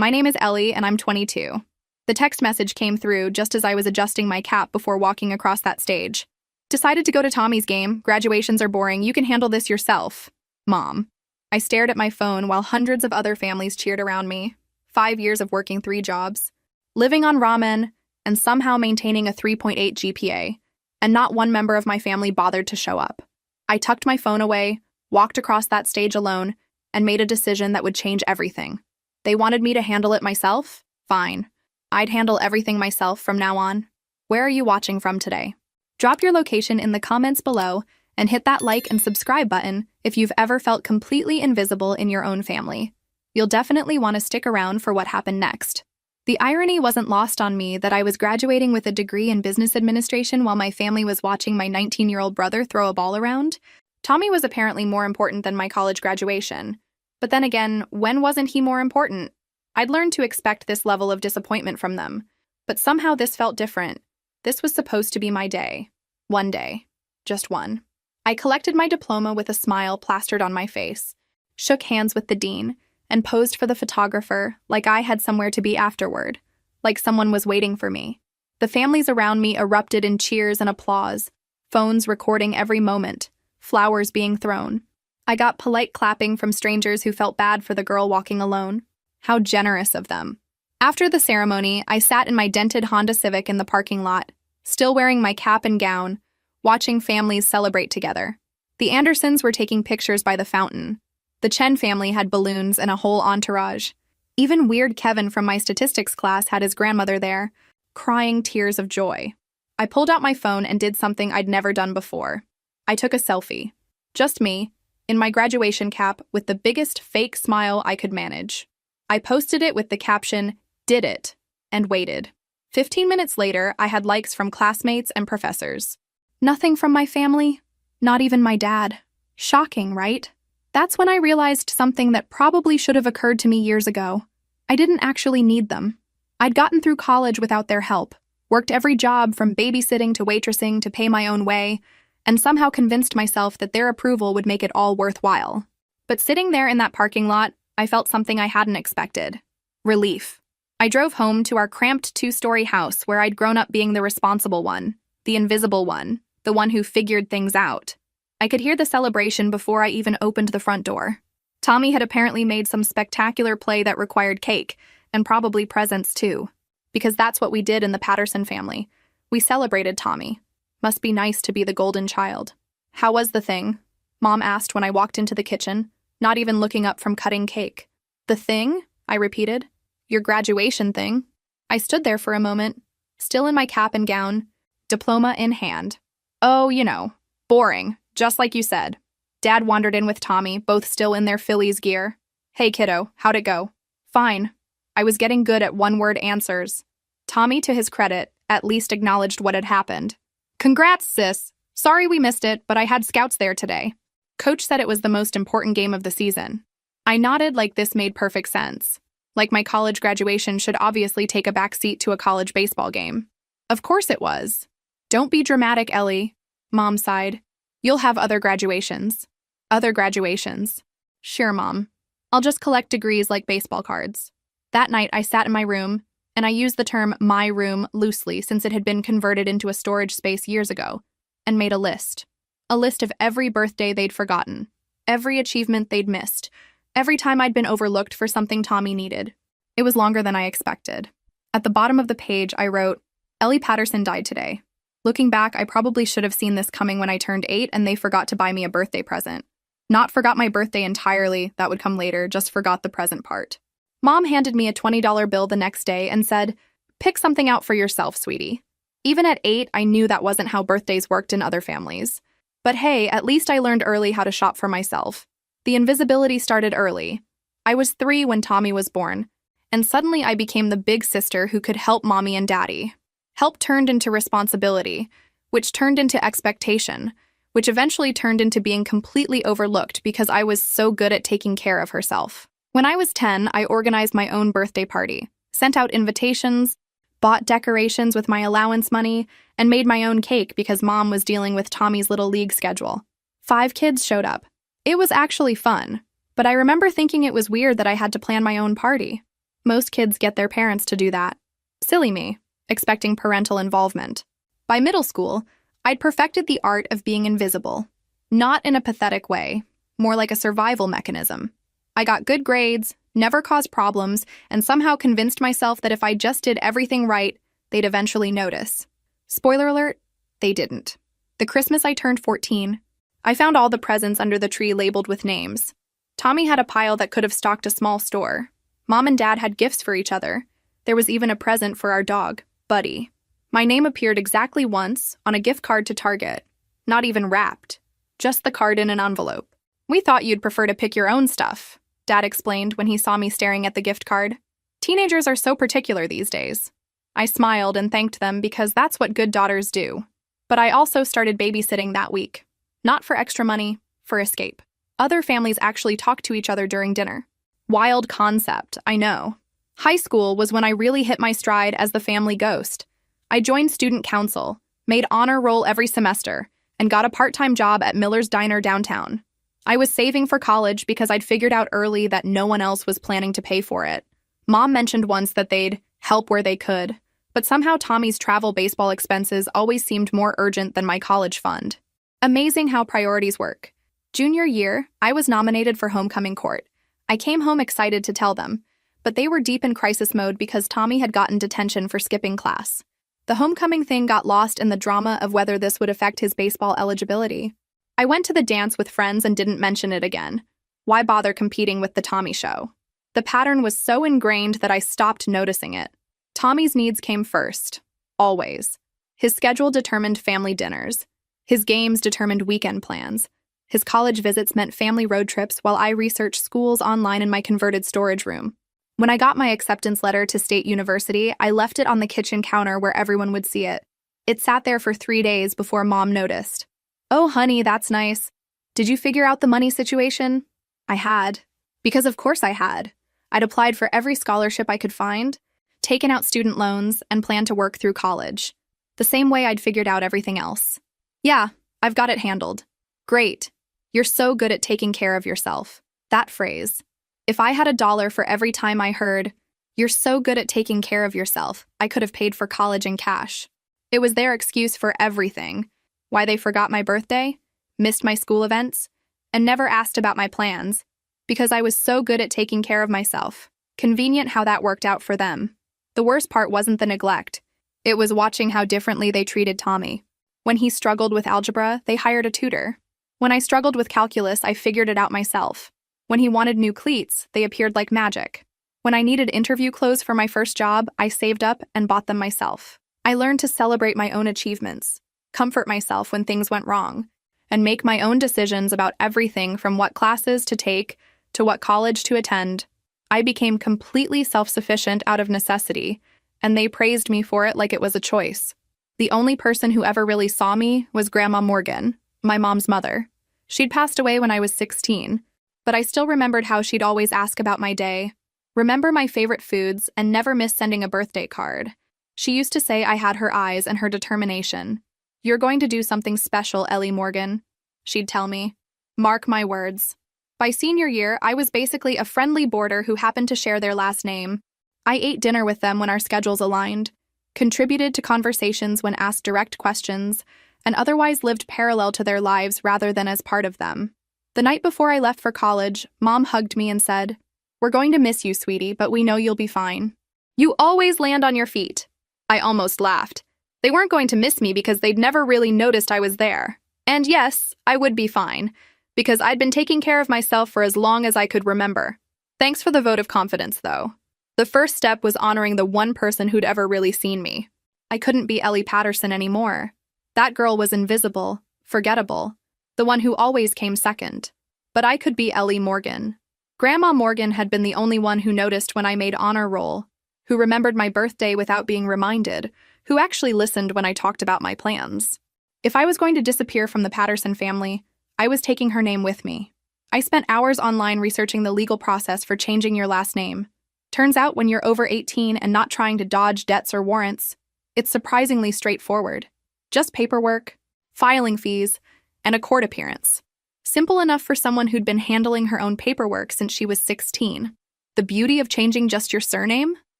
My name is Ellie, and I'm 22. The text message came through just as I was adjusting my cap before walking across that stage. Decided to go to Tommy's game. Graduations are boring. You can handle this yourself. Mom. I stared at my phone while hundreds of other families cheered around me. 5 years of working 3 jobs, living on ramen, and somehow maintaining a 3.8 GPA. And not one member of my family bothered to show up. I tucked my phone away, walked across that stage alone, and made a decision that would change everything. They wanted me to handle it myself? Fine. I'd handle everything myself from now on. Where are you watching from today? Drop your location in the comments below and hit that like and subscribe button if you've ever felt completely invisible in your own family. You'll definitely want to stick around for what happened next. The irony wasn't lost on me that I was graduating with a degree in business administration while my family was watching my 19-year-old brother throw a ball around. Tommy was apparently more important than my college graduation. But then again, when wasn't he more important? I'd learned to expect this level of disappointment from them. But somehow this felt different. This was supposed to be my day. One day. Just one. I collected my diploma with a smile plastered on my face, shook hands with the dean, and posed for the photographer like I had somewhere to be afterward, like someone was waiting for me. The families around me erupted in cheers and applause, phones recording every moment, flowers being thrown. I got polite clapping from strangers who felt bad for the girl walking alone. How generous of them. After the ceremony, I sat in my dented Honda Civic in the parking lot, still wearing my cap and gown, watching families celebrate together. The Andersons were taking pictures by the fountain. The Chen family had balloons and a whole entourage. Even weird Kevin from my statistics class had his grandmother there, crying tears of joy. I pulled out my phone and did something I'd never done before. I took a selfie. Just me, in my graduation cap with the biggest fake smile I could manage. I posted it with the caption, "Did it," and waited. 15 minutes later, I had likes from classmates and professors. Nothing from my family, not even my dad. Shocking, right? That's when I realized something that probably should have occurred to me years ago. I didn't actually need them. I'd gotten through college without their help, worked every job from babysitting to waitressing to pay my own way, and somehow convinced myself that their approval would make it all worthwhile. But sitting there in that parking lot, I felt something I hadn't expected. Relief. I drove home to our cramped 2-story house where I'd grown up being the responsible one, the invisible one, the one who figured things out. I could hear the celebration before I even opened the front door. Tommy had apparently made some spectacular play that required cake, and probably presents too. Because that's what we did in the Patterson family. We celebrated Tommy. Must be nice to be the golden child. How was the thing? Mom asked when I walked into the kitchen, not even looking up from cutting cake. The thing? I repeated. Your graduation thing. I stood there for a moment, still in my cap and gown, diploma in hand. Oh, you know, boring, just like you said. Dad wandered in with Tommy, both still in their Phillies gear. Hey kiddo, how'd it go? Fine. I was getting good at one-word answers. Tommy, to his credit, at least acknowledged what had happened. Congrats, sis. Sorry we missed it, but I had scouts there today. Coach said it was the most important game of the season. I nodded like this made perfect sense. Like my college graduation should obviously take a backseat to a college baseball game. Of course it was. Don't be dramatic, Ellie. Mom sighed. You'll have other graduations. Other graduations. Sure, Mom. I'll just collect degrees like baseball cards. That night I sat in my room, and I used the term my room loosely since it had been converted into a storage space years ago, and made a list. A list of every birthday they'd forgotten, every achievement they'd missed, every time I'd been overlooked for something Tommy needed. It was longer than I expected. At the bottom of the page, I wrote, Ellie Patterson died today. Looking back, I probably should have seen this coming when I turned 8 and they forgot to buy me a birthday present. Not forgot my birthday entirely, that would come later, just forgot the present part. Mom handed me a $20 bill the next day and said, pick something out for yourself, sweetie. Even at 8, I knew that wasn't how birthdays worked in other families. But hey, at least I learned early how to shop for myself. The invisibility started early. I was 3 when Tommy was born, and suddenly I became the big sister who could help Mommy and Daddy. Help turned into responsibility, which turned into expectation, which eventually turned into being completely overlooked because I was so good at taking care of herself. When I was 10, I organized my own birthday party, sent out invitations, bought decorations with my allowance money, and made my own cake because Mom was dealing with Tommy's little league schedule. 5 kids showed up. It was actually fun, but I remember thinking it was weird that I had to plan my own party. Most kids get their parents to do that. Silly me, expecting parental involvement. By middle school, I'd perfected the art of being invisible. Not in a pathetic way, more like a survival mechanism. I got good grades, never caused problems, and somehow convinced myself that if I just did everything right, they'd eventually notice. Spoiler alert, they didn't. The Christmas I turned 14, I found all the presents under the tree labeled with names. Tommy had a pile that could have stocked a small store. Mom and Dad had gifts for each other. There was even a present for our dog, Buddy. My name appeared exactly once on a gift card to Target. Not even wrapped. Just the card in an envelope. "We thought you'd prefer to pick your own stuff," Dad explained when he saw me staring at the gift card. "Teenagers are so particular these days." I smiled and thanked them because that's what good daughters do. But I also started babysitting that week. Not for extra money, for escape. Other families actually talked to each other during dinner. Wild concept, I know. High school was when I really hit my stride as the family ghost. I joined student council, made honor roll every semester, and got a part-time job at Miller's Diner downtown. I was saving for college because I'd figured out early that no one else was planning to pay for it. Mom mentioned once that they'd help where they could, but somehow Tommy's travel baseball expenses always seemed more urgent than my college fund. Amazing how priorities work. Junior year, I was nominated for homecoming court. I came home excited to tell them, but they were deep in crisis mode because Tommy had gotten detention for skipping class. The homecoming thing got lost in the drama of whether this would affect his baseball eligibility. I went to the dance with friends and didn't mention it again. Why bother competing with the Tommy show? The pattern was so ingrained that I stopped noticing it. Tommy's needs came first. Always. His schedule determined family dinners. His games determined weekend plans. His college visits meant family road trips while I researched schools online in my converted storage room. When I got my acceptance letter to State University, I left it on the kitchen counter where everyone would see it. It sat there for 3 days before Mom noticed. "Oh, honey, that's nice. Did you figure out the money situation?" I had. Because of course I had. I'd applied for every scholarship I could find, taken out student loans, and planned to work through college. The same way I'd figured out everything else. "Yeah, I've got it handled." "Great. You're so good at taking care of yourself." That phrase. If I had $1 for every time I heard, "You're so good at taking care of yourself," I could have paid for college in cash. It was their excuse for everything. Why they forgot my birthday, missed my school events, and never asked about my plans. Because I was so good at taking care of myself. Convenient how that worked out for them. The worst part wasn't the neglect. It was watching how differently they treated Tommy. When he struggled with algebra, they hired a tutor. When I struggled with calculus, I figured it out myself. When he wanted new cleats, they appeared like magic. When I needed interview clothes for my first job, I saved up and bought them myself. I learned to celebrate my own achievements, comfort myself when things went wrong, and make my own decisions about everything from what classes to take to what college to attend. I became completely self-sufficient out of necessity, and they praised me for it like it was a choice. The only person who ever really saw me was Grandma Morgan, my mom's mother. She'd passed away when I was 16, but I still remembered how she'd always ask about my day, remember my favorite foods, and never miss sending a birthday card. She used to say I had her eyes and her determination. "You're going to do something special, Ellie Morgan," she'd tell me. Mark my words. By senior year, I was basically a friendly boarder who happened to share their last name. I ate dinner with them when our schedules aligned, contributed to conversations when asked direct questions, and otherwise lived parallel to their lives rather than as part of them. The night before I left for college, Mom hugged me and said, "We're going to miss you, sweetie, but we know you'll be fine. You always land on your feet." I almost laughed. They weren't going to miss me because they'd never really noticed I was there. And yes, I would be fine, because I'd been taking care of myself for as long as I could remember. Thanks for the vote of confidence, though. The first step was honoring the one person who'd ever really seen me. I couldn't be Ellie Patterson anymore. That girl was invisible, forgettable, the one who always came second. But I could be Ellie Morgan. Grandma Morgan had been the only one who noticed when I made honor roll, who remembered my birthday without being reminded, who actually listened when I talked about my plans. If I was going to disappear from the Patterson family, I was taking her name with me. I spent hours online researching the legal process for changing your last name. Turns out when you're over 18 and not trying to dodge debts or warrants, it's surprisingly straightforward. Just paperwork, filing fees, and a court appearance. Simple enough for someone who'd been handling her own paperwork since she was 16. The beauty of changing just your surname?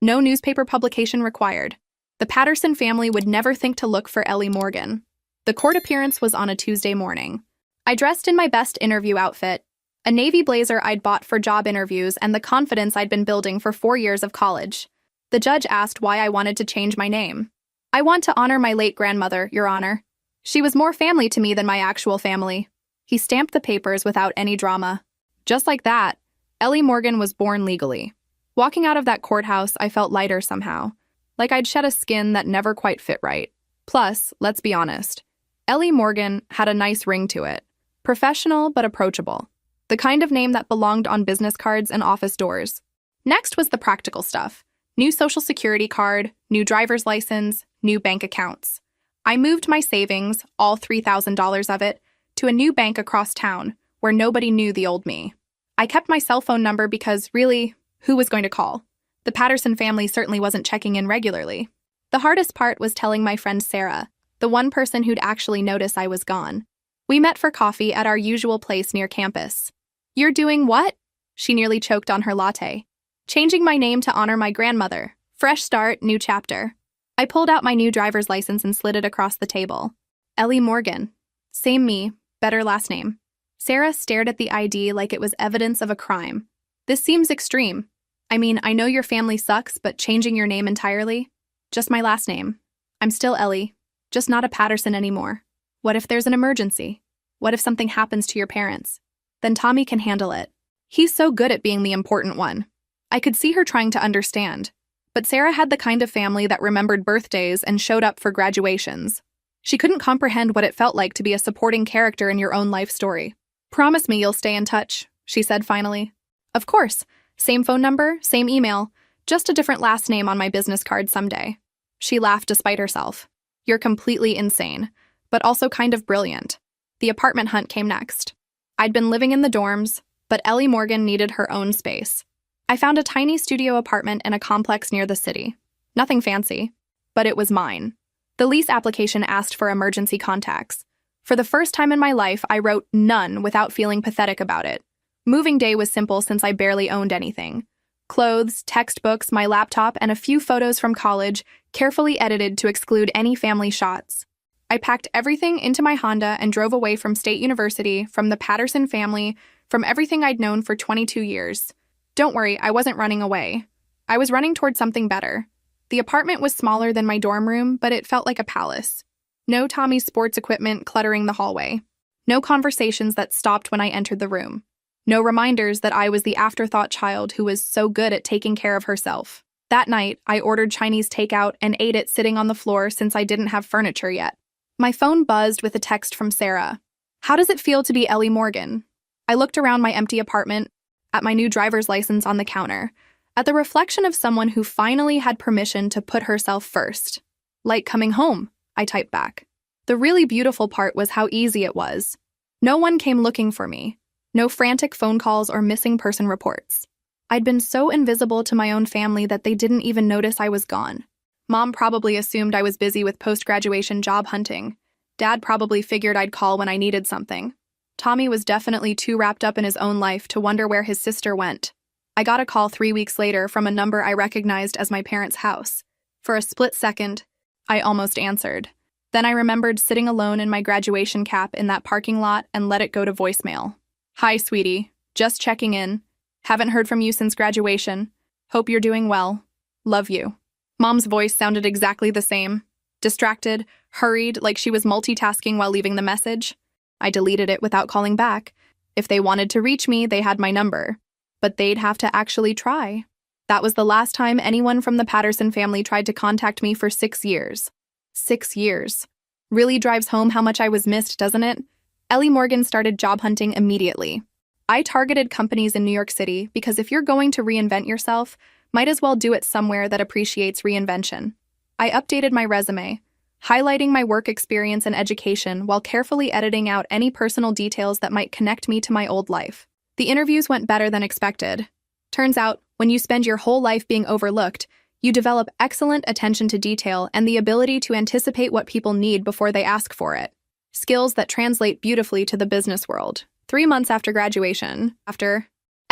No newspaper publication required. The Patterson family would never think to look for Ellie Morgan. The court appearance was on a Tuesday morning. I dressed in my best interview outfit, a navy blazer I'd bought for job interviews and the confidence I'd been building for 4 years of college. The judge asked why I wanted to change my name. I want to honor my late grandmother, Your Honor. She was more family to me than my actual family. He stamped the papers without any drama. Just like that, Ellie Morgan was born legally. Walking out of that courthouse, I felt lighter somehow, like I'd shed a skin that never quite fit right. Plus, let's be honest, Ellie Morgan had a nice ring to it. Professional but approachable. The kind of name that belonged on business cards and office doors. Next was the practical stuff. New social security card, new driver's license, new bank accounts. I moved my savings, all $3,000 of it, to a new bank across town, where nobody knew the old me. I kept my cell phone number because, really, who was going to call? The Patterson family certainly wasn't checking in regularly. The hardest part was telling my friend Sarah, the one person who'd actually notice I was gone. We met for coffee at our usual place near campus. "You're doing what?" She nearly choked on her latte. "Changing my name to honor my grandmother. Fresh start, new chapter." I pulled out my new driver's license and slid it across the table. Ellie Morgan. Same me, better last name. Sarah stared at the ID like it was evidence of a crime. "This seems extreme. I mean, I know your family sucks, but changing your name entirely? Just my last name. I'm still Ellie, just not a Patterson anymore. What if there's an emergency? What if something happens to your parents? Then Tommy can handle it. He's so good at being the important one." I could see her trying to understand. But Sarah had the kind of family that remembered birthdays and showed up for graduations. She couldn't comprehend what it felt like to be a supporting character in your own life story. "Promise me you'll stay in touch," she said finally. "Of course. Same phone number, same email, just a different last name on my business card someday." She laughed despite herself. "You're completely insane, but also kind of brilliant." The apartment hunt came next. I'd been living in the dorms, but Ellie Morgan needed her own space. I found a tiny studio apartment in a complex near the city. Nothing fancy, but it was mine. The lease application asked for emergency contacts. For the first time in my life, I wrote none without feeling pathetic about it. Moving day was simple since I barely owned anything. Clothes, textbooks, my laptop, and a few photos from college, carefully edited to exclude any family shots. I packed everything into my Honda and drove away from State University, from the Patterson family, from everything I'd known for 22 years. Don't worry, I wasn't running away. I was running toward something better. The apartment was smaller than my dorm room, but it felt like a palace. No Tommy's sports equipment cluttering the hallway. No conversations that stopped when I entered the room. No reminders that I was the afterthought child who was so good at taking care of herself. That night, I ordered Chinese takeout and ate it sitting on the floor since I didn't have furniture yet. My phone buzzed with a text from Sarah. "How does it feel to be Ellie Morgan?" I looked around my empty apartment, at my new driver's license on the counter, at the reflection of someone who finally had permission to put herself first. "Like coming home," I typed back. The really beautiful part was how easy it was. No one came looking for me. No frantic phone calls or missing person reports. I'd been so invisible to my own family that they didn't even notice I was gone. Mom probably assumed I was busy with post-graduation job hunting. Dad probably figured I'd call when I needed something. Tommy was definitely too wrapped up in his own life to wonder where his sister went. I got a call 3 weeks later from a number I recognized as my parents' house. For a split second, I almost answered. Then I remembered sitting alone in my graduation cap in that parking lot and let it go to voicemail. "Hi, sweetie. Just checking in. Haven't heard from you since graduation. Hope you're doing well. Love you." Mom's voice sounded exactly the same. Distracted, hurried, like she was multitasking while leaving the message. I deleted it without calling back. If they wanted to reach me, they had my number. But they'd have to actually try. That was the last time anyone from the Patterson family tried to contact me for 6 years. 6 years. Really drives home how much I was missed, doesn't it? Ellie Morgan started job hunting immediately. I targeted companies in New York City because if you're going to reinvent yourself, might as well do it somewhere that appreciates reinvention. I updated my resume, highlighting my work experience and education while carefully editing out any personal details that might connect me to my old life. The interviews went better than expected. Turns out, when you spend your whole life being overlooked, you develop excellent attention to detail and the ability to anticipate what people need before they ask for it. Skills that translate beautifully to the business world. 3 months after graduation,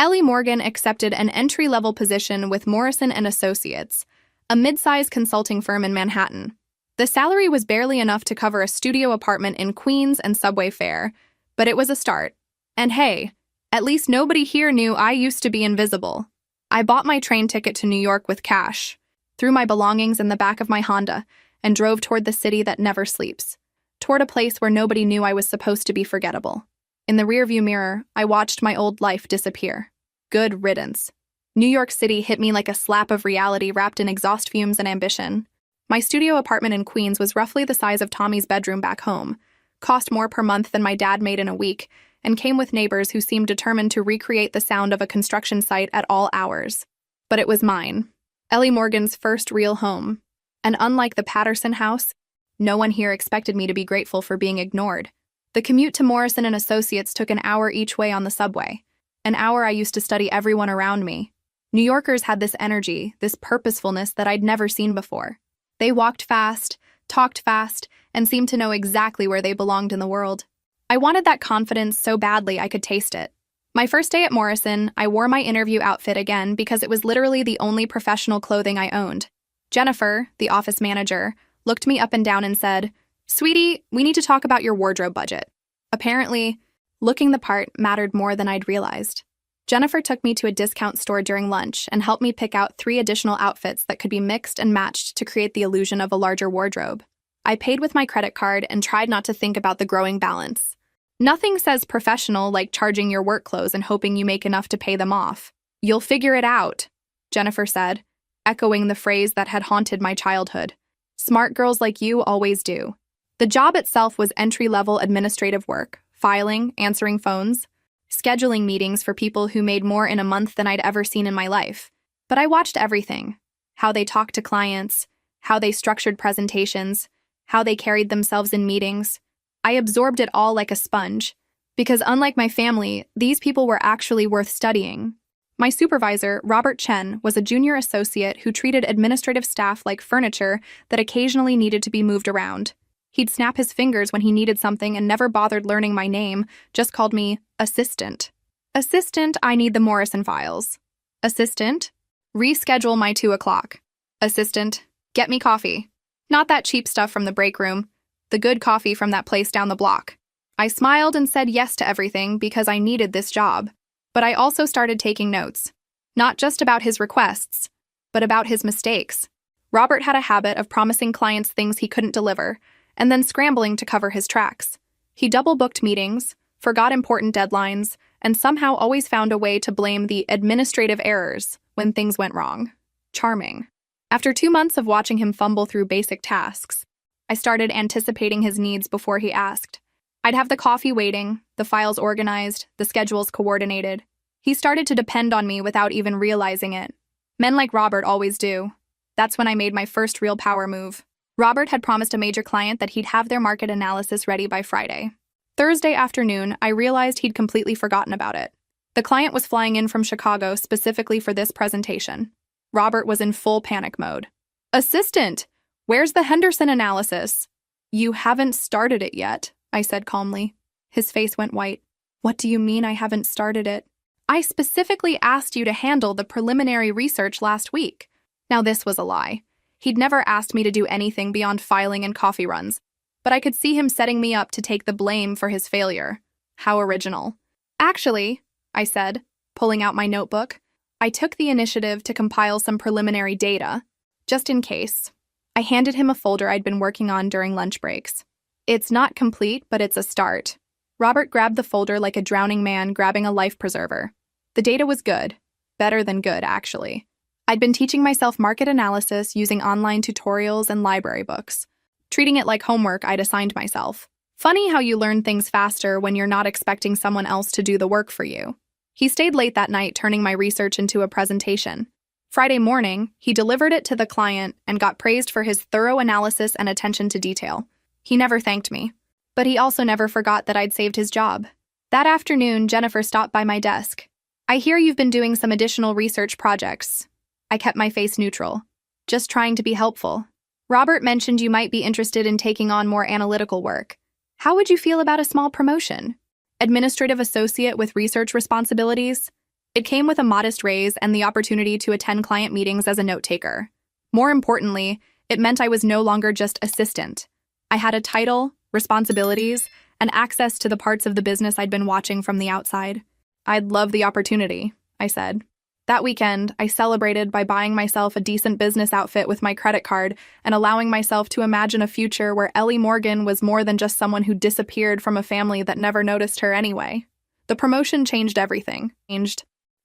Ellie Morgan accepted an entry-level position with Morrison & Associates, a mid-size consulting firm in Manhattan. The salary was barely enough to cover a studio apartment in Queens and subway fare, but it was a start. And hey, at least nobody here knew I used to be invisible. I bought my train ticket to New York with cash, threw my belongings in the back of my Honda, and drove toward the city that never sleeps, toward a place where nobody knew I was supposed to be forgettable. In the rearview mirror, I watched my old life disappear. Good riddance. New York City hit me like a slap of reality wrapped in exhaust fumes and ambition. My studio apartment in Queens was roughly the size of Tommy's bedroom back home, cost more per month than my dad made in a week, and came with neighbors who seemed determined to recreate the sound of a construction site at all hours. But it was mine, Ellie Morgan's first real home. And unlike the Patterson house, no one here expected me to be grateful for being ignored. The commute to Morrison & Associates took an hour each way on the subway. An hour I used to study everyone around me. New Yorkers had this energy, this purposefulness that I'd never seen before. They walked fast, talked fast, and seemed to know exactly where they belonged in the world. I wanted that confidence so badly I could taste it. My first day at Morrison, I wore my interview outfit again because it was literally the only professional clothing I owned. Jennifer, the office manager, looked me up and down and said, "Sweetie, we need to talk about your wardrobe budget." Apparently, looking the part mattered more than I'd realized. Jennifer took me to a discount store during lunch and helped me pick out 3 additional outfits that could be mixed and matched to create the illusion of a larger wardrobe. I paid with my credit card and tried not to think about the growing balance. Nothing says professional like charging your work clothes and hoping you make enough to pay them off. "You'll figure it out," Jennifer said, echoing the phrase that had haunted my childhood. Smart girls like you always do. The job itself was entry-level administrative work, filing, answering phones, scheduling meetings for people who made more in a month than I'd ever seen in my life. But I watched everything. How they talked to clients, how they structured presentations, how they carried themselves in meetings. I absorbed it all like a sponge, because unlike my family, these people were actually worth studying. My supervisor, Robert Chen, was a junior associate who treated administrative staff like furniture that occasionally needed to be moved around. He'd snap his fingers when he needed something and never bothered learning my name, just called me assistant. "Assistant, I need the Morrison files." "Assistant, reschedule my 2 o'clock." "Assistant, get me coffee." Not that cheap stuff from the break room, the good coffee from that place down the block. I smiled and said yes to everything because I needed this job. But I also started taking notes. Not just about his requests, but about his mistakes. Robert had a habit of promising clients things he couldn't deliver, and then scrambling to cover his tracks. He double-booked meetings, forgot important deadlines, and somehow always found a way to blame the administrative errors when things went wrong. Charming. After 2 months of watching him fumble through basic tasks, I started anticipating his needs before he asked. I'd have the coffee waiting, the files organized, the schedules coordinated. He started to depend on me without even realizing it. Men like Robert always do. That's when I made my first real power move. Robert had promised a major client that he'd have their market analysis ready by Friday. Thursday afternoon, I realized he'd completely forgotten about it. The client was flying in from Chicago specifically for this presentation. Robert was in full panic mode. "Assistant, where's the Henderson analysis?" "You haven't started it yet," I said calmly. His face went white. "What do you mean I haven't started it?" "I specifically asked you to handle the preliminary research last week." Now this was a lie. He'd never asked me to do anything beyond filing and coffee runs, but I could see him setting me up to take the blame for his failure. How original. "Actually," I said, pulling out my notebook, "I took the initiative to compile some preliminary data, just in case." I handed him a folder I'd been working on during lunch breaks. "It's not complete, but it's a start." Robert grabbed the folder like a drowning man grabbing a life preserver. The data was good. Better than good, actually. I'd been teaching myself market analysis using online tutorials and library books, treating it like homework I'd assigned myself. Funny how you learn things faster when you're not expecting someone else to do the work for you. He stayed late that night turning my research into a presentation. Friday morning, he delivered it to the client and got praised for his thorough analysis and attention to detail. He never thanked me, but he also never forgot that I'd saved his job. That afternoon, Jennifer stopped by my desk. "I hear you've been doing some additional research projects." I kept my face neutral, just trying to be helpful. "Robert mentioned you might be interested in taking on more analytical work. How would you feel about a small promotion? Administrative associate with research responsibilities? It came with a modest raise and the opportunity to attend client meetings as a note-taker. More importantly, it meant I was no longer just assistant. I had a title, responsibilities, and access to the parts of the business I'd been watching from the outside. I'd love the opportunity, I said. That weekend, I celebrated by buying myself a decent business outfit with my credit card and allowing myself to imagine a future where Ellie Morgan was more than just someone who disappeared from a family that never noticed her anyway. The promotion changed everything.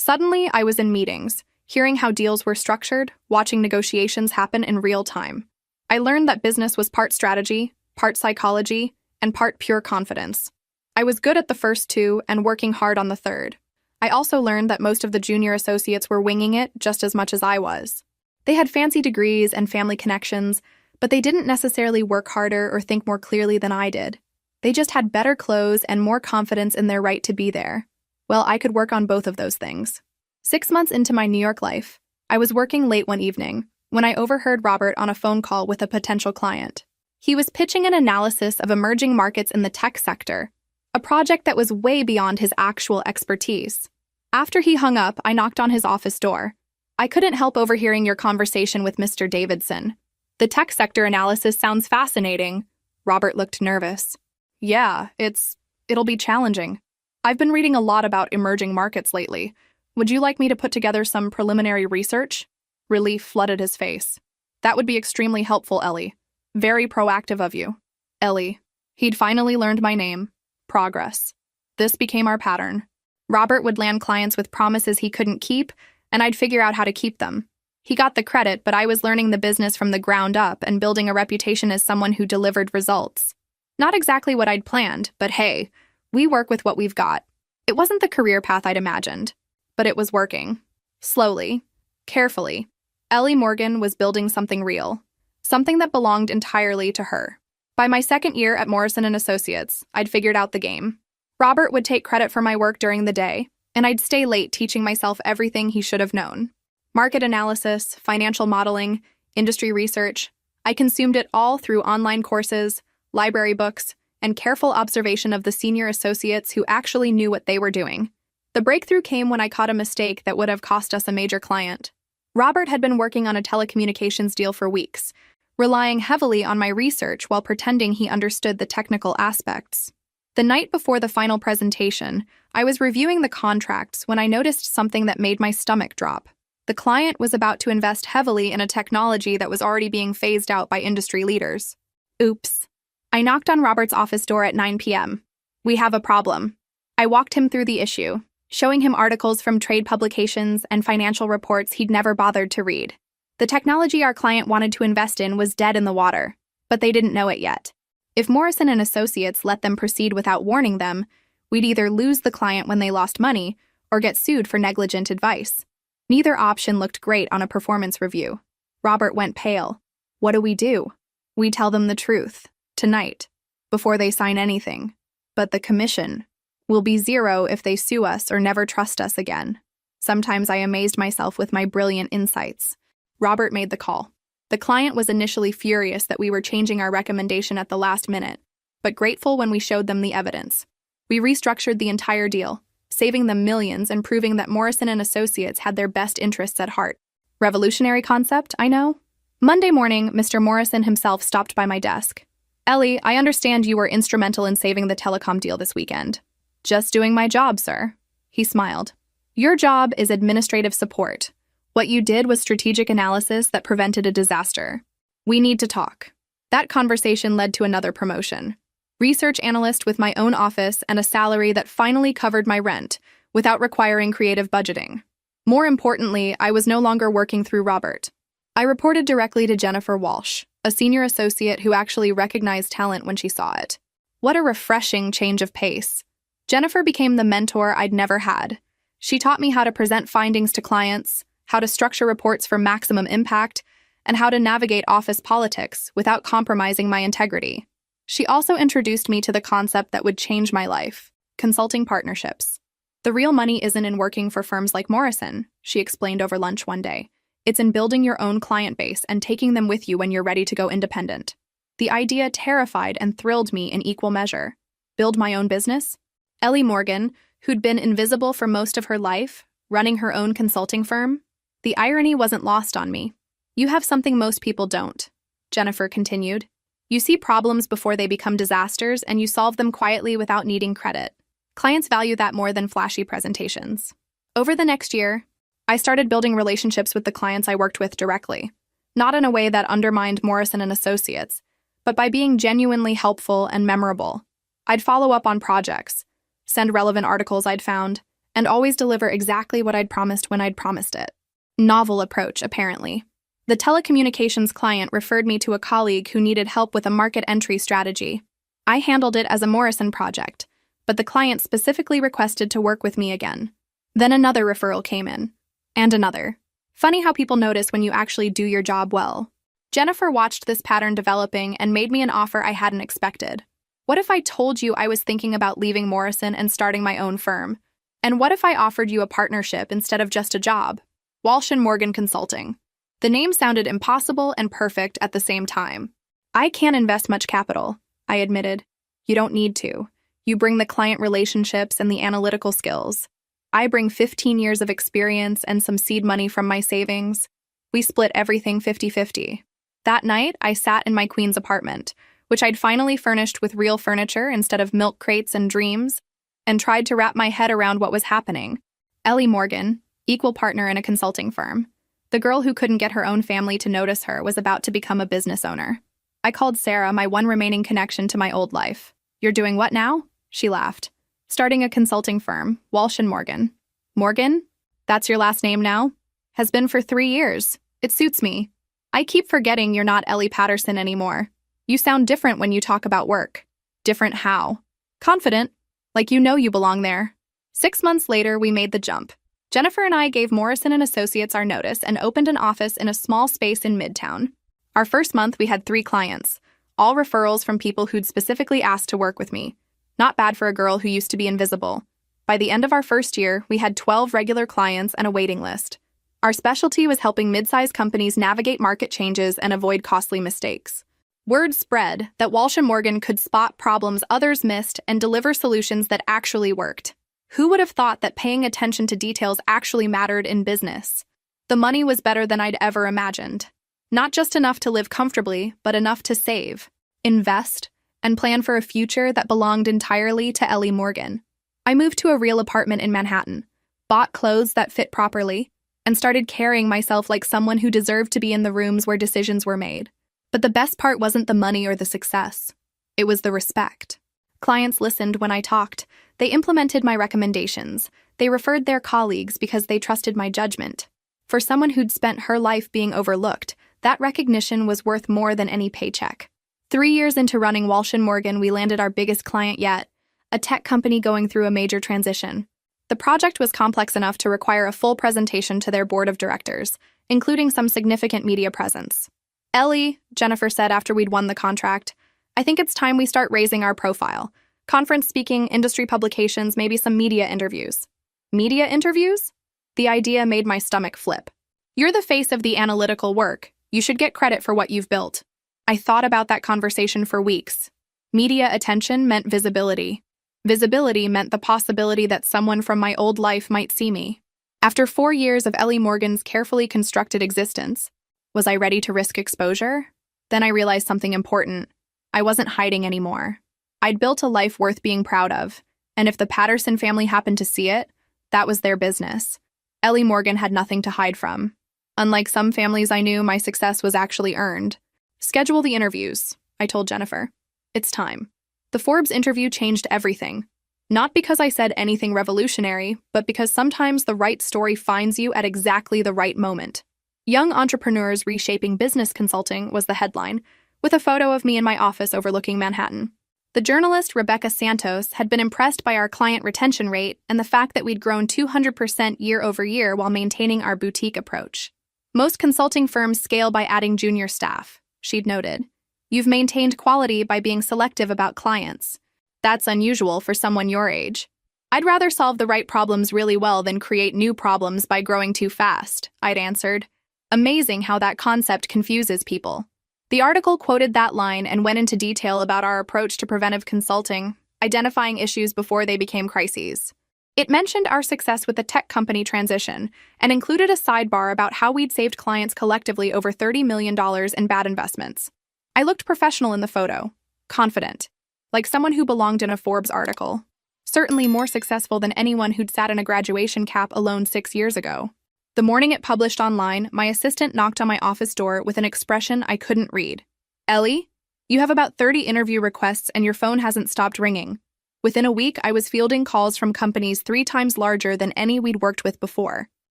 Suddenly, I was in meetings, hearing how deals were structured, watching negotiations happen in real time. I learned that business was part strategy, part psychology, and part pure confidence. I was good at the first two and working hard on the third. I also learned that most of the junior associates were winging it just as much as I was. They had fancy degrees and family connections, but they didn't necessarily work harder or think more clearly than I did. They just had better clothes and more confidence in their right to be there. Well, I could work on both of those things. 6 months into my New York life, I was working late one evening when I overheard Robert on a phone call with a potential client. He was pitching an analysis of emerging markets in the tech sector, a project that was way beyond his actual expertise. After he hung up, I knocked on his office door. I couldn't help overhearing your conversation with Mr. Davidson. The tech sector analysis sounds fascinating. Robert looked nervous. Yeah, it'll be challenging. I've been reading a lot about emerging markets lately. Would you like me to put together some preliminary research? Relief flooded his face. That would be extremely helpful, Ellie. Very proactive of you. Ellie. He'd finally learned my name. Progress. This became our pattern. Robert would land clients with promises he couldn't keep, and I'd figure out how to keep them. He got the credit, but I was learning the business from the ground up and building a reputation as someone who delivered results. Not exactly what I'd planned, but hey, we work with what we've got. It wasn't the career path I'd imagined, but it was working. Slowly, carefully, Ellie Morgan was building something real, something that belonged entirely to her. By my second year at Morrison & Associates, I'd figured out the game. Robert would take credit for my work during the day, and I'd stay late teaching myself everything he should have known. Market analysis, financial modeling, industry research. I consumed it all through online courses, library books, and careful observation of the senior associates who actually knew what they were doing. The breakthrough came when I caught a mistake that would have cost us a major client. Robert had been working on a telecommunications deal for weeks, relying heavily on my research while pretending he understood the technical aspects. The night before the final presentation, I was reviewing the contracts when I noticed something that made my stomach drop. The client was about to invest heavily in a technology that was already being phased out by industry leaders. Oops. I knocked on Robert's office door at 9 p.m. We have a problem. I walked him through the issue, showing him articles from trade publications and financial reports he'd never bothered to read. The technology our client wanted to invest in was dead in the water, but they didn't know it yet. If Morrison & Associates let them proceed without warning them, we'd either lose the client when they lost money or get sued for negligent advice. Neither option looked great on a performance review. Robert went pale. What do? We tell them the truth, tonight, before they sign anything. But the commission will be zero if they sue us or never trust us again. Sometimes I amazed myself with my brilliant insights. Robert made the call. The client was initially furious that we were changing our recommendation at the last minute, but grateful when we showed them the evidence. We restructured the entire deal, saving them millions and proving that Morrison & Associates had their best interests at heart. Revolutionary concept, I know. Monday morning, Mr. Morrison himself stopped by my desk. Ellie, I understand you were instrumental in saving the telecom deal this weekend. Just doing my job, sir. He smiled. Your job is administrative support. What you did was strategic analysis that prevented a disaster. We need to talk. That conversation led to another promotion. Research analyst with my own office and a salary that finally covered my rent without requiring creative budgeting. More importantly, I was no longer working through Robert. I reported directly to Jennifer Walsh, a senior associate who actually recognized talent when she saw it. What a refreshing change of pace. Jennifer became the mentor I'd never had. She taught me how to present findings to clients, how to structure reports for maximum impact, and how to navigate office politics without compromising my integrity. She also introduced me to the concept that would change my life: consulting partnerships. The real money isn't in working for firms like Morrison, she explained over lunch one day. It's in building your own client base and taking them with you when you're ready to go independent. The idea terrified and thrilled me in equal measure. Build my own business? Ellie Morgan, who'd been invisible for most of her life, running her own consulting firm? The irony wasn't lost on me. You have something most people don't, Jennifer continued. You see problems before they become disasters, and you solve them quietly without needing credit. Clients value that more than flashy presentations. Over the next year, I started building relationships with the clients I worked with directly, not in a way that undermined Morrison and Associates, but by being genuinely helpful and memorable. I'd follow up on projects, send relevant articles I'd found, and always deliver exactly what I'd promised when I'd promised it. Novel approach, apparently. The telecommunications client referred me to a colleague who needed help with a market entry strategy. I handled it as a Morrison project, but the client specifically requested to work with me again. Then another referral came in. And another. Funny how people notice when you actually do your job well. Jennifer watched this pattern developing and made me an offer I hadn't expected. What if I told you I was thinking about leaving Morrison and starting my own firm? And what if I offered you a partnership instead of just a job? Walsh & Morgan Consulting. The name sounded impossible and perfect at the same time. I can't invest much capital, I admitted. You don't need to. You bring the client relationships and the analytical skills. I bring 15 years of experience and some seed money from my savings. We split everything 50-50. That night, I sat in my queen's apartment, which I'd finally furnished with real furniture instead of milk crates and dreams, and tried to wrap my head around what was happening. Ellie Morgan, equal partner in a consulting firm. The girl who couldn't get her own family to notice her was about to become a business owner. I called Sarah, my one remaining connection to my old life. You're doing what now? She laughed. Starting a consulting firm, Walsh & Morgan. Morgan? That's your last name now? Has been for 3 years. It suits me. I keep forgetting you're not Ellie Patterson anymore. You sound different when you talk about work. Different how? Confident. Like you know you belong there. 6 months later, we made the jump. Jennifer and I gave Morrison & Associates our notice and opened an office in a small space in Midtown. Our first month, we had 3 clients, all referrals from people who'd specifically asked to work with me. Not bad for a girl who used to be invisible. By the end of our first year, we had 12 regular clients and a waiting list. Our specialty was helping mid-sized companies navigate market changes and avoid costly mistakes. Word spread that Walsh & Morgan could spot problems others missed and deliver solutions that actually worked. Who would have thought that paying attention to details actually mattered in business? The money was better than I'd ever imagined. Not just enough to live comfortably, but enough to save, invest, and plan for a future that belonged entirely to Ellie Morgan. I moved to a real apartment in Manhattan, bought clothes that fit properly, and started carrying myself like someone who deserved to be in the rooms where decisions were made. But the best part wasn't the money or the success. It was the respect. Clients listened when I talked. They implemented my recommendations. They referred their colleagues because they trusted my judgment. For someone who'd spent her life being overlooked, that recognition was worth more than any paycheck. 3 years into running Walsh & Morgan, we landed our biggest client yet, a tech company going through a major transition. The project was complex enough to require a full presentation to their board of directors, including some significant media presence. Ellie, Jennifer said after we'd won the contract, I think it's time we start raising our profile. Conference speaking, industry publications, maybe some media interviews. Media interviews? The idea made my stomach flip. You're the face of the analytical work. You should get credit for what you've built. I thought about that conversation for weeks. Media attention meant visibility. Visibility meant the possibility that someone from my old life might see me. After 4 years of Ellie Morgan's carefully constructed existence, was I ready to risk exposure? Then I realized something important. I wasn't hiding anymore. I'd built a life worth being proud of, and if the Patterson family happened to see it, that was their business. Ellie Morgan had nothing to hide from. Unlike some families I knew, my success was actually earned. Schedule the interviews, I told Jennifer. It's time. The Forbes interview changed everything. Not because I said anything revolutionary, but because sometimes the right story finds you at exactly the right moment. Young Entrepreneurs Reshaping Business Consulting was the headline, with a photo of me in my office overlooking Manhattan. The journalist Rebecca Santos had been impressed by our client retention rate and the fact that we'd grown 200% year over year while maintaining our boutique approach. Most consulting firms scale by adding junior staff, she'd noted. You've maintained quality by being selective about clients. That's unusual for someone your age. I'd rather solve the right problems really well than create new problems by growing too fast, I'd answered. Amazing how that concept confuses people. The article quoted that line and went into detail about our approach to preventive consulting, identifying issues before they became crises. It mentioned our success with the tech company transition and included a sidebar about how we'd saved clients collectively over $30 million in bad investments. I looked professional in the photo, confident, like someone who belonged in a Forbes article. Certainly more successful than anyone who'd sat in a graduation cap alone 6 years ago. The morning it published online, my assistant knocked on my office door with an expression I couldn't read. "Ellie, you have about 30 interview requests and your phone hasn't stopped ringing." Within a week, I was fielding calls from companies 3 times larger than any we'd worked with before.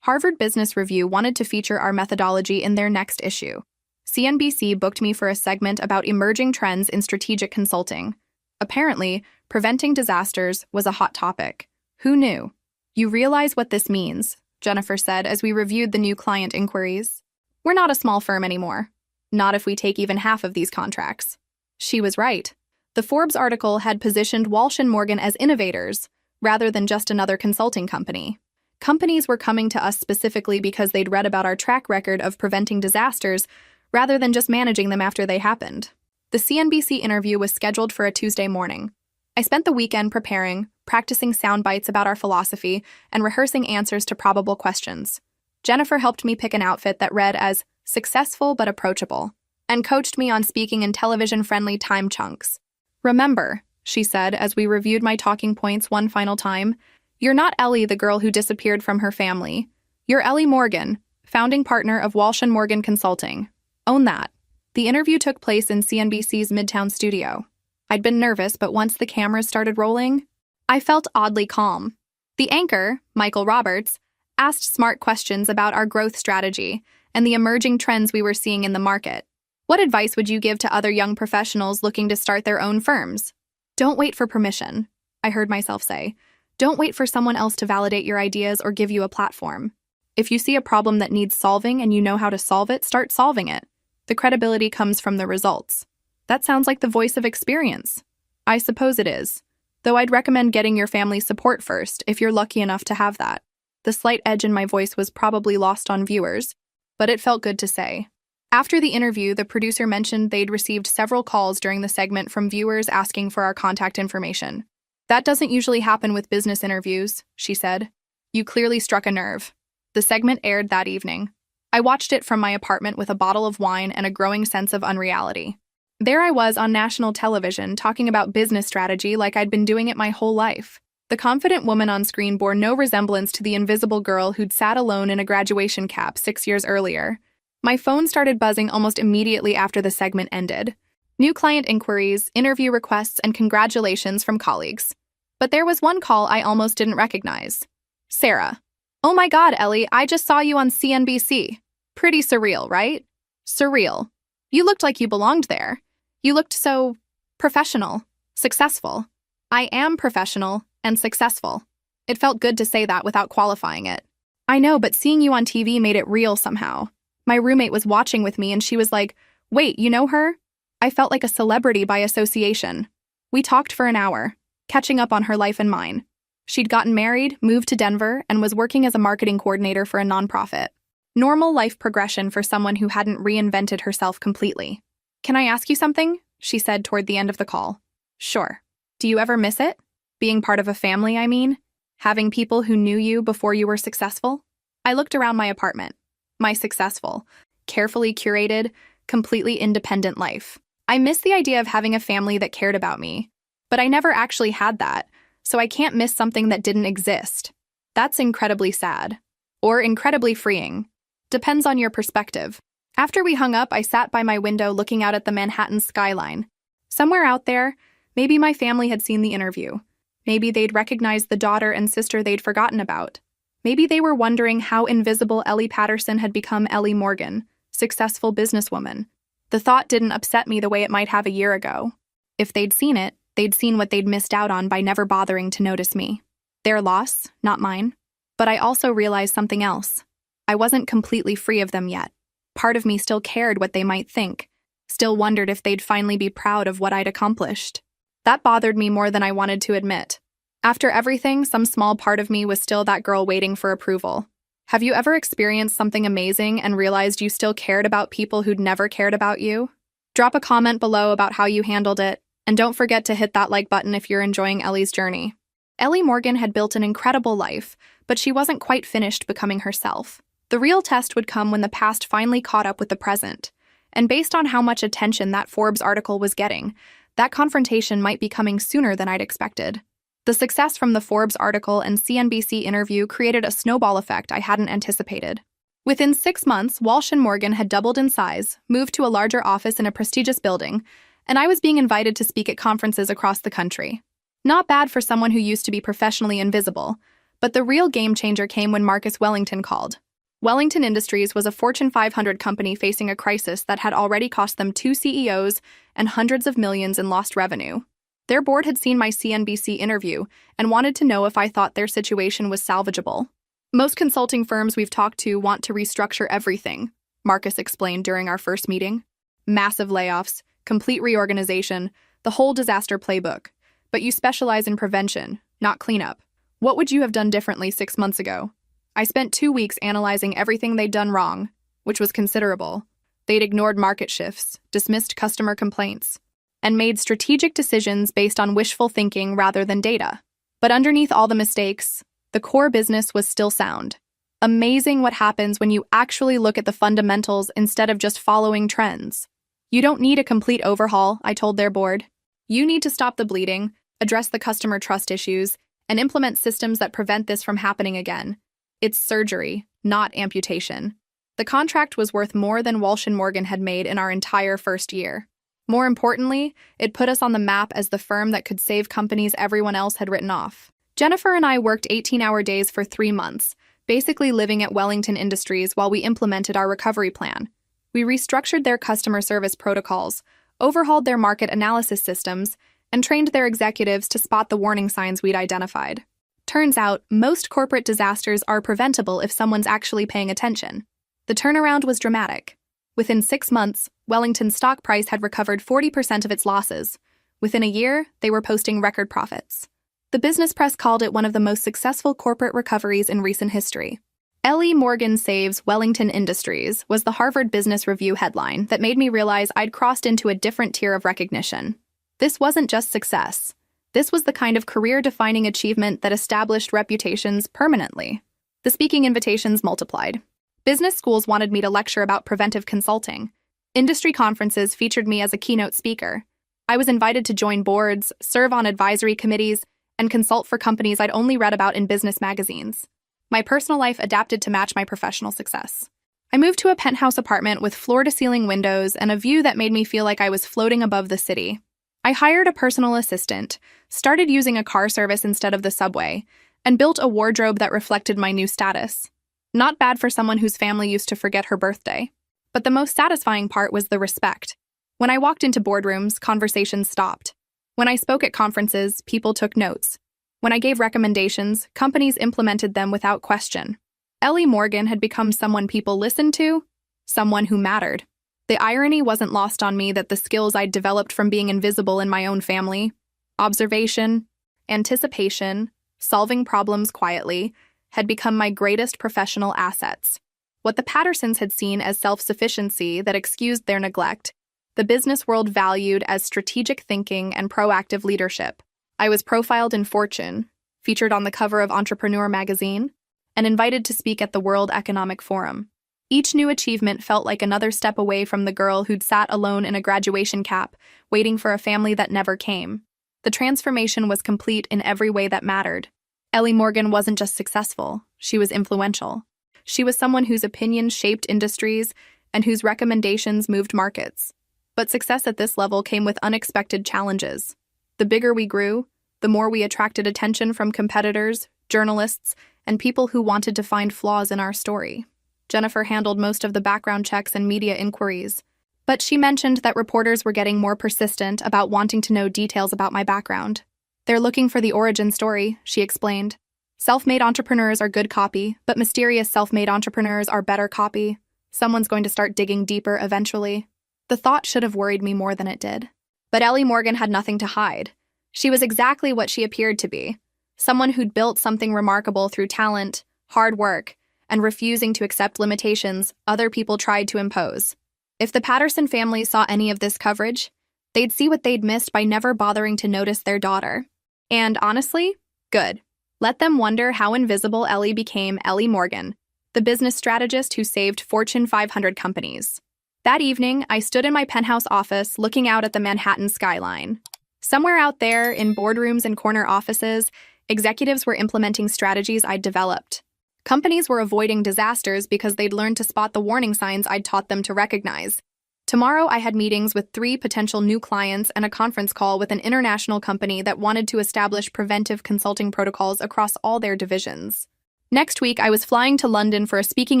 Harvard Business Review wanted to feature our methodology in their next issue. CNBC booked me for a segment about emerging trends in strategic consulting. Apparently, preventing disasters was a hot topic. Who knew? "You realize what this means," Jennifer said as we reviewed the new client inquiries. "We're not a small firm anymore. Not if we take even half of these contracts." She was right. The Forbes article had positioned Walsh & Morgan as innovators, rather than just another consulting company. Companies were coming to us specifically because they'd read about our track record of preventing disasters, rather than just managing them after they happened. The CNBC interview was scheduled for a Tuesday morning. I spent the weekend preparing, practicing sound bites about our philosophy, and rehearsing answers to probable questions. Jennifer helped me pick an outfit that read as successful but approachable, and coached me on speaking in television-friendly time chunks. "Remember," she said as we reviewed my talking points one final time, "you're not Ellie, the girl who disappeared from her family. You're Ellie Morgan, founding partner of Walsh & Morgan Consulting. Own that." The interview took place in CNBC's Midtown studio. I'd been nervous, but once the cameras started rolling, I felt oddly calm. The anchor, Michael Roberts, asked smart questions about our growth strategy and the emerging trends we were seeing in the market. "What advice would you give to other young professionals looking to start their own firms?" "Don't wait for permission," I heard myself say. "Don't wait for someone else to validate your ideas or give you a platform. If you see a problem that needs solving and you know how to solve it, start solving it. The credibility comes from the results." That sounds like the voice of experience. I suppose it is, though I'd recommend getting your family's support first if you're lucky enough to have that. The slight edge in my voice was probably lost on viewers, but it felt good to say. After the interview, the producer mentioned they'd received several calls during the segment from viewers asking for our contact information. "That doesn't usually happen with business interviews," she said. "You clearly struck a nerve." The segment aired that evening. I watched it from my apartment with a bottle of wine and a growing sense of unreality. There I was on national television talking about business strategy like I'd been doing it my whole life. The confident woman on screen bore no resemblance to the invisible girl who'd sat alone in a graduation cap 6 years earlier. My phone started buzzing almost immediately after the segment ended. New client inquiries, interview requests, and congratulations from colleagues. But there was one call I almost didn't recognize. "Sarah. Oh my God, Ellie, I just saw you on CNBC. Pretty surreal, right?" "Surreal. You looked like you belonged there. You looked so professional, successful." "I am professional and successful." It felt good to say that without qualifying it. "I know, but seeing you on TV made it real somehow. My roommate was watching with me and she was like, 'Wait, you know her?' I felt like a celebrity by association." We talked for an hour, catching up on her life and mine. She'd gotten married, moved to Denver, and was working as a marketing coordinator for a nonprofit. Normal life progression for someone who hadn't reinvented herself completely. "Can I ask you something?" she said toward the end of the call. "Sure. Do you ever miss it? Being part of a family, I mean? Having people who knew you before you were successful?" I looked around my apartment. My successful, carefully curated, completely independent life. I miss the idea of having a family that cared about me. But I never actually had that, so I can't miss something that didn't exist. That's incredibly sad. Or incredibly freeing. Depends on your perspective. After we hung up, I sat by my window looking out at the Manhattan skyline. Somewhere out there, maybe my family had seen the interview. Maybe they'd recognized the daughter and sister they'd forgotten about. Maybe they were wondering how invisible Ellie Patterson had become Ellie Morgan, successful businesswoman. The thought didn't upset me the way it might have a year ago. If they'd seen it, they'd seen what they'd missed out on by never bothering to notice me. Their loss, not mine. But I also realized something else. I wasn't completely free of them yet. Part of me still cared what they might think, still wondered if they'd finally be proud of what I'd accomplished. That bothered me more than I wanted to admit. After everything, some small part of me was still that girl waiting for approval. Have you ever experienced something amazing and realized you still cared about people who'd never cared about you? Drop a comment below about how you handled it, and don't forget to hit that like button if you're enjoying Ellie's journey. Ellie Morgan had built an incredible life, but she wasn't quite finished becoming herself. The real test would come when the past finally caught up with the present. And based on how much attention that Forbes article was getting, that confrontation might be coming sooner than I'd expected. The success from the Forbes article and CNBC interview created a snowball effect I hadn't anticipated. Within 6 months, Walsh & Morgan had doubled in size, moved to a larger office in a prestigious building, and I was being invited to speak at conferences across the country. Not bad for someone who used to be professionally invisible, but the real game changer came when Marcus Wellington called. Wellington Industries was a Fortune 500 company facing a crisis that had already cost them 2 CEOs and hundreds of millions in lost revenue. Their board had seen my CNBC interview and wanted to know if I thought their situation was salvageable. Most consulting firms we've talked to want to restructure everything, Marcus explained during our first meeting. Massive layoffs, complete reorganization, the whole disaster playbook. But you specialize in prevention, not cleanup. What would you have done differently 6 months ago? I spent 2 weeks analyzing everything they'd done wrong, which was considerable. They'd ignored market shifts, dismissed customer complaints, and made strategic decisions based on wishful thinking rather than data. But underneath all the mistakes, the core business was still sound. Amazing what happens when you actually look at the fundamentals instead of just following trends. You don't need a complete overhaul, I told their board. You need to stop the bleeding, address the customer trust issues, and implement systems that prevent this from happening again. It's surgery, not amputation. The contract was worth more than Walsh & Morgan had made in our entire first year. More importantly, it put us on the map as the firm that could save companies everyone else had written off. Jennifer and I worked 18-hour days for 3 months, basically living at Wellington Industries while we implemented our recovery plan. We restructured their customer service protocols, overhauled their market analysis systems, and trained their executives to spot the warning signs we'd identified. Turns out, most corporate disasters are preventable if someone's actually paying attention. The turnaround was dramatic. Within 6 months, Wellington's stock price had recovered 40% of its losses. Within a year, they were posting record profits. The business press called it one of the most successful corporate recoveries in recent history. Ellie Morgan saves Wellington Industries was the Harvard Business Review headline that made me realize I'd crossed into a different tier of recognition. This wasn't just success. This was the kind of career-defining achievement that established reputations permanently. The speaking invitations multiplied. Business schools wanted me to lecture about preventive consulting. Industry conferences featured me as a keynote speaker. I was invited to join boards, serve on advisory committees, and consult for companies I'd only read about in business magazines. My personal life adapted to match my professional success. I moved to a penthouse apartment with floor-to-ceiling windows and a view that made me feel like I was floating above the city. I hired a personal assistant, started using a car service instead of the subway, and built a wardrobe that reflected my new status. Not bad for someone whose family used to forget her birthday. But the most satisfying part was the respect. When I walked into boardrooms, conversations stopped. When I spoke at conferences, people took notes. When I gave recommendations, companies implemented them without question. Ellie Morgan had become someone people listened to, someone who mattered. The irony wasn't lost on me that the skills I'd developed from being invisible in my own family, observation, anticipation, solving problems quietly, had become my greatest professional assets. What the Pattersons had seen as self-sufficiency that excused their neglect, the business world valued as strategic thinking and proactive leadership. I was profiled in Fortune, featured on the cover of Entrepreneur magazine, and invited to speak at the World Economic Forum. Each new achievement felt like another step away from the girl who'd sat alone in a graduation cap, waiting for a family that never came. The transformation was complete in every way that mattered. Ellie Morgan wasn't just successful, she was influential. She was someone whose opinions shaped industries and whose recommendations moved markets. But success at this level came with unexpected challenges. The bigger we grew, the more we attracted attention from competitors, journalists, and people who wanted to find flaws in our story. Jennifer handled most of the background checks and media inquiries, but she mentioned that reporters were getting more persistent about wanting to know details about my background. They're looking for the origin story, she explained. Self-made entrepreneurs are good copy, but mysterious self-made entrepreneurs are better copy. Someone's going to start digging deeper eventually. The thought should have worried me more than it did. But Ellie Morgan had nothing to hide. She was exactly what she appeared to be. Someone who'd built something remarkable through talent, hard work, and refusing to accept limitations other people tried to impose. If the Patterson family saw any of this coverage, they'd see what they'd missed by never bothering to notice their daughter. And honestly, Good. Let them wonder how invisible Ellie became Ellie Morgan, the business strategist who saved Fortune 500 companies. That evening, I stood in my penthouse office looking out at the Manhattan skyline. Somewhere out there, in boardrooms and corner offices, executives were implementing strategies I'd developed. Companies were avoiding disasters because they'd learned to spot the warning signs I'd taught them to recognize. Tomorrow, I had meetings with 3 potential new clients and a conference call with an international company that wanted to establish preventive consulting protocols across all their divisions. Next week, I was flying to London for a speaking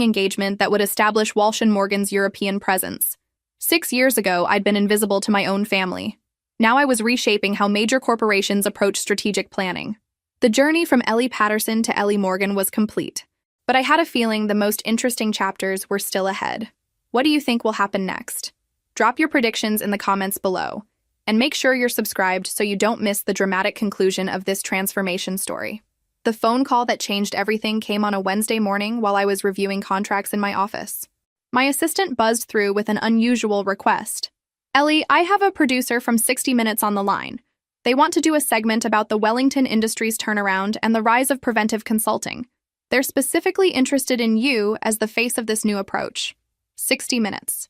engagement that would establish Walsh & Morgan's European presence. 6 years ago, I'd been invisible to my own family. Now I was reshaping how major corporations approach strategic planning. The journey from Ellie Patterson to Ellie Morgan was complete. But I had a feeling the most interesting chapters were still ahead. What do you think will happen next? Drop your predictions in the comments below. And make sure you're subscribed so you don't miss the dramatic conclusion of this transformation story. The phone call that changed everything came on a Wednesday morning while I was reviewing contracts in my office. My assistant buzzed through with an unusual request. Ellie, I have a producer from 60 Minutes on the line. They want to do a segment about the Wellington Industries turnaround and the rise of preventive consulting. They're specifically interested in you as the face of this new approach. 60 Minutes,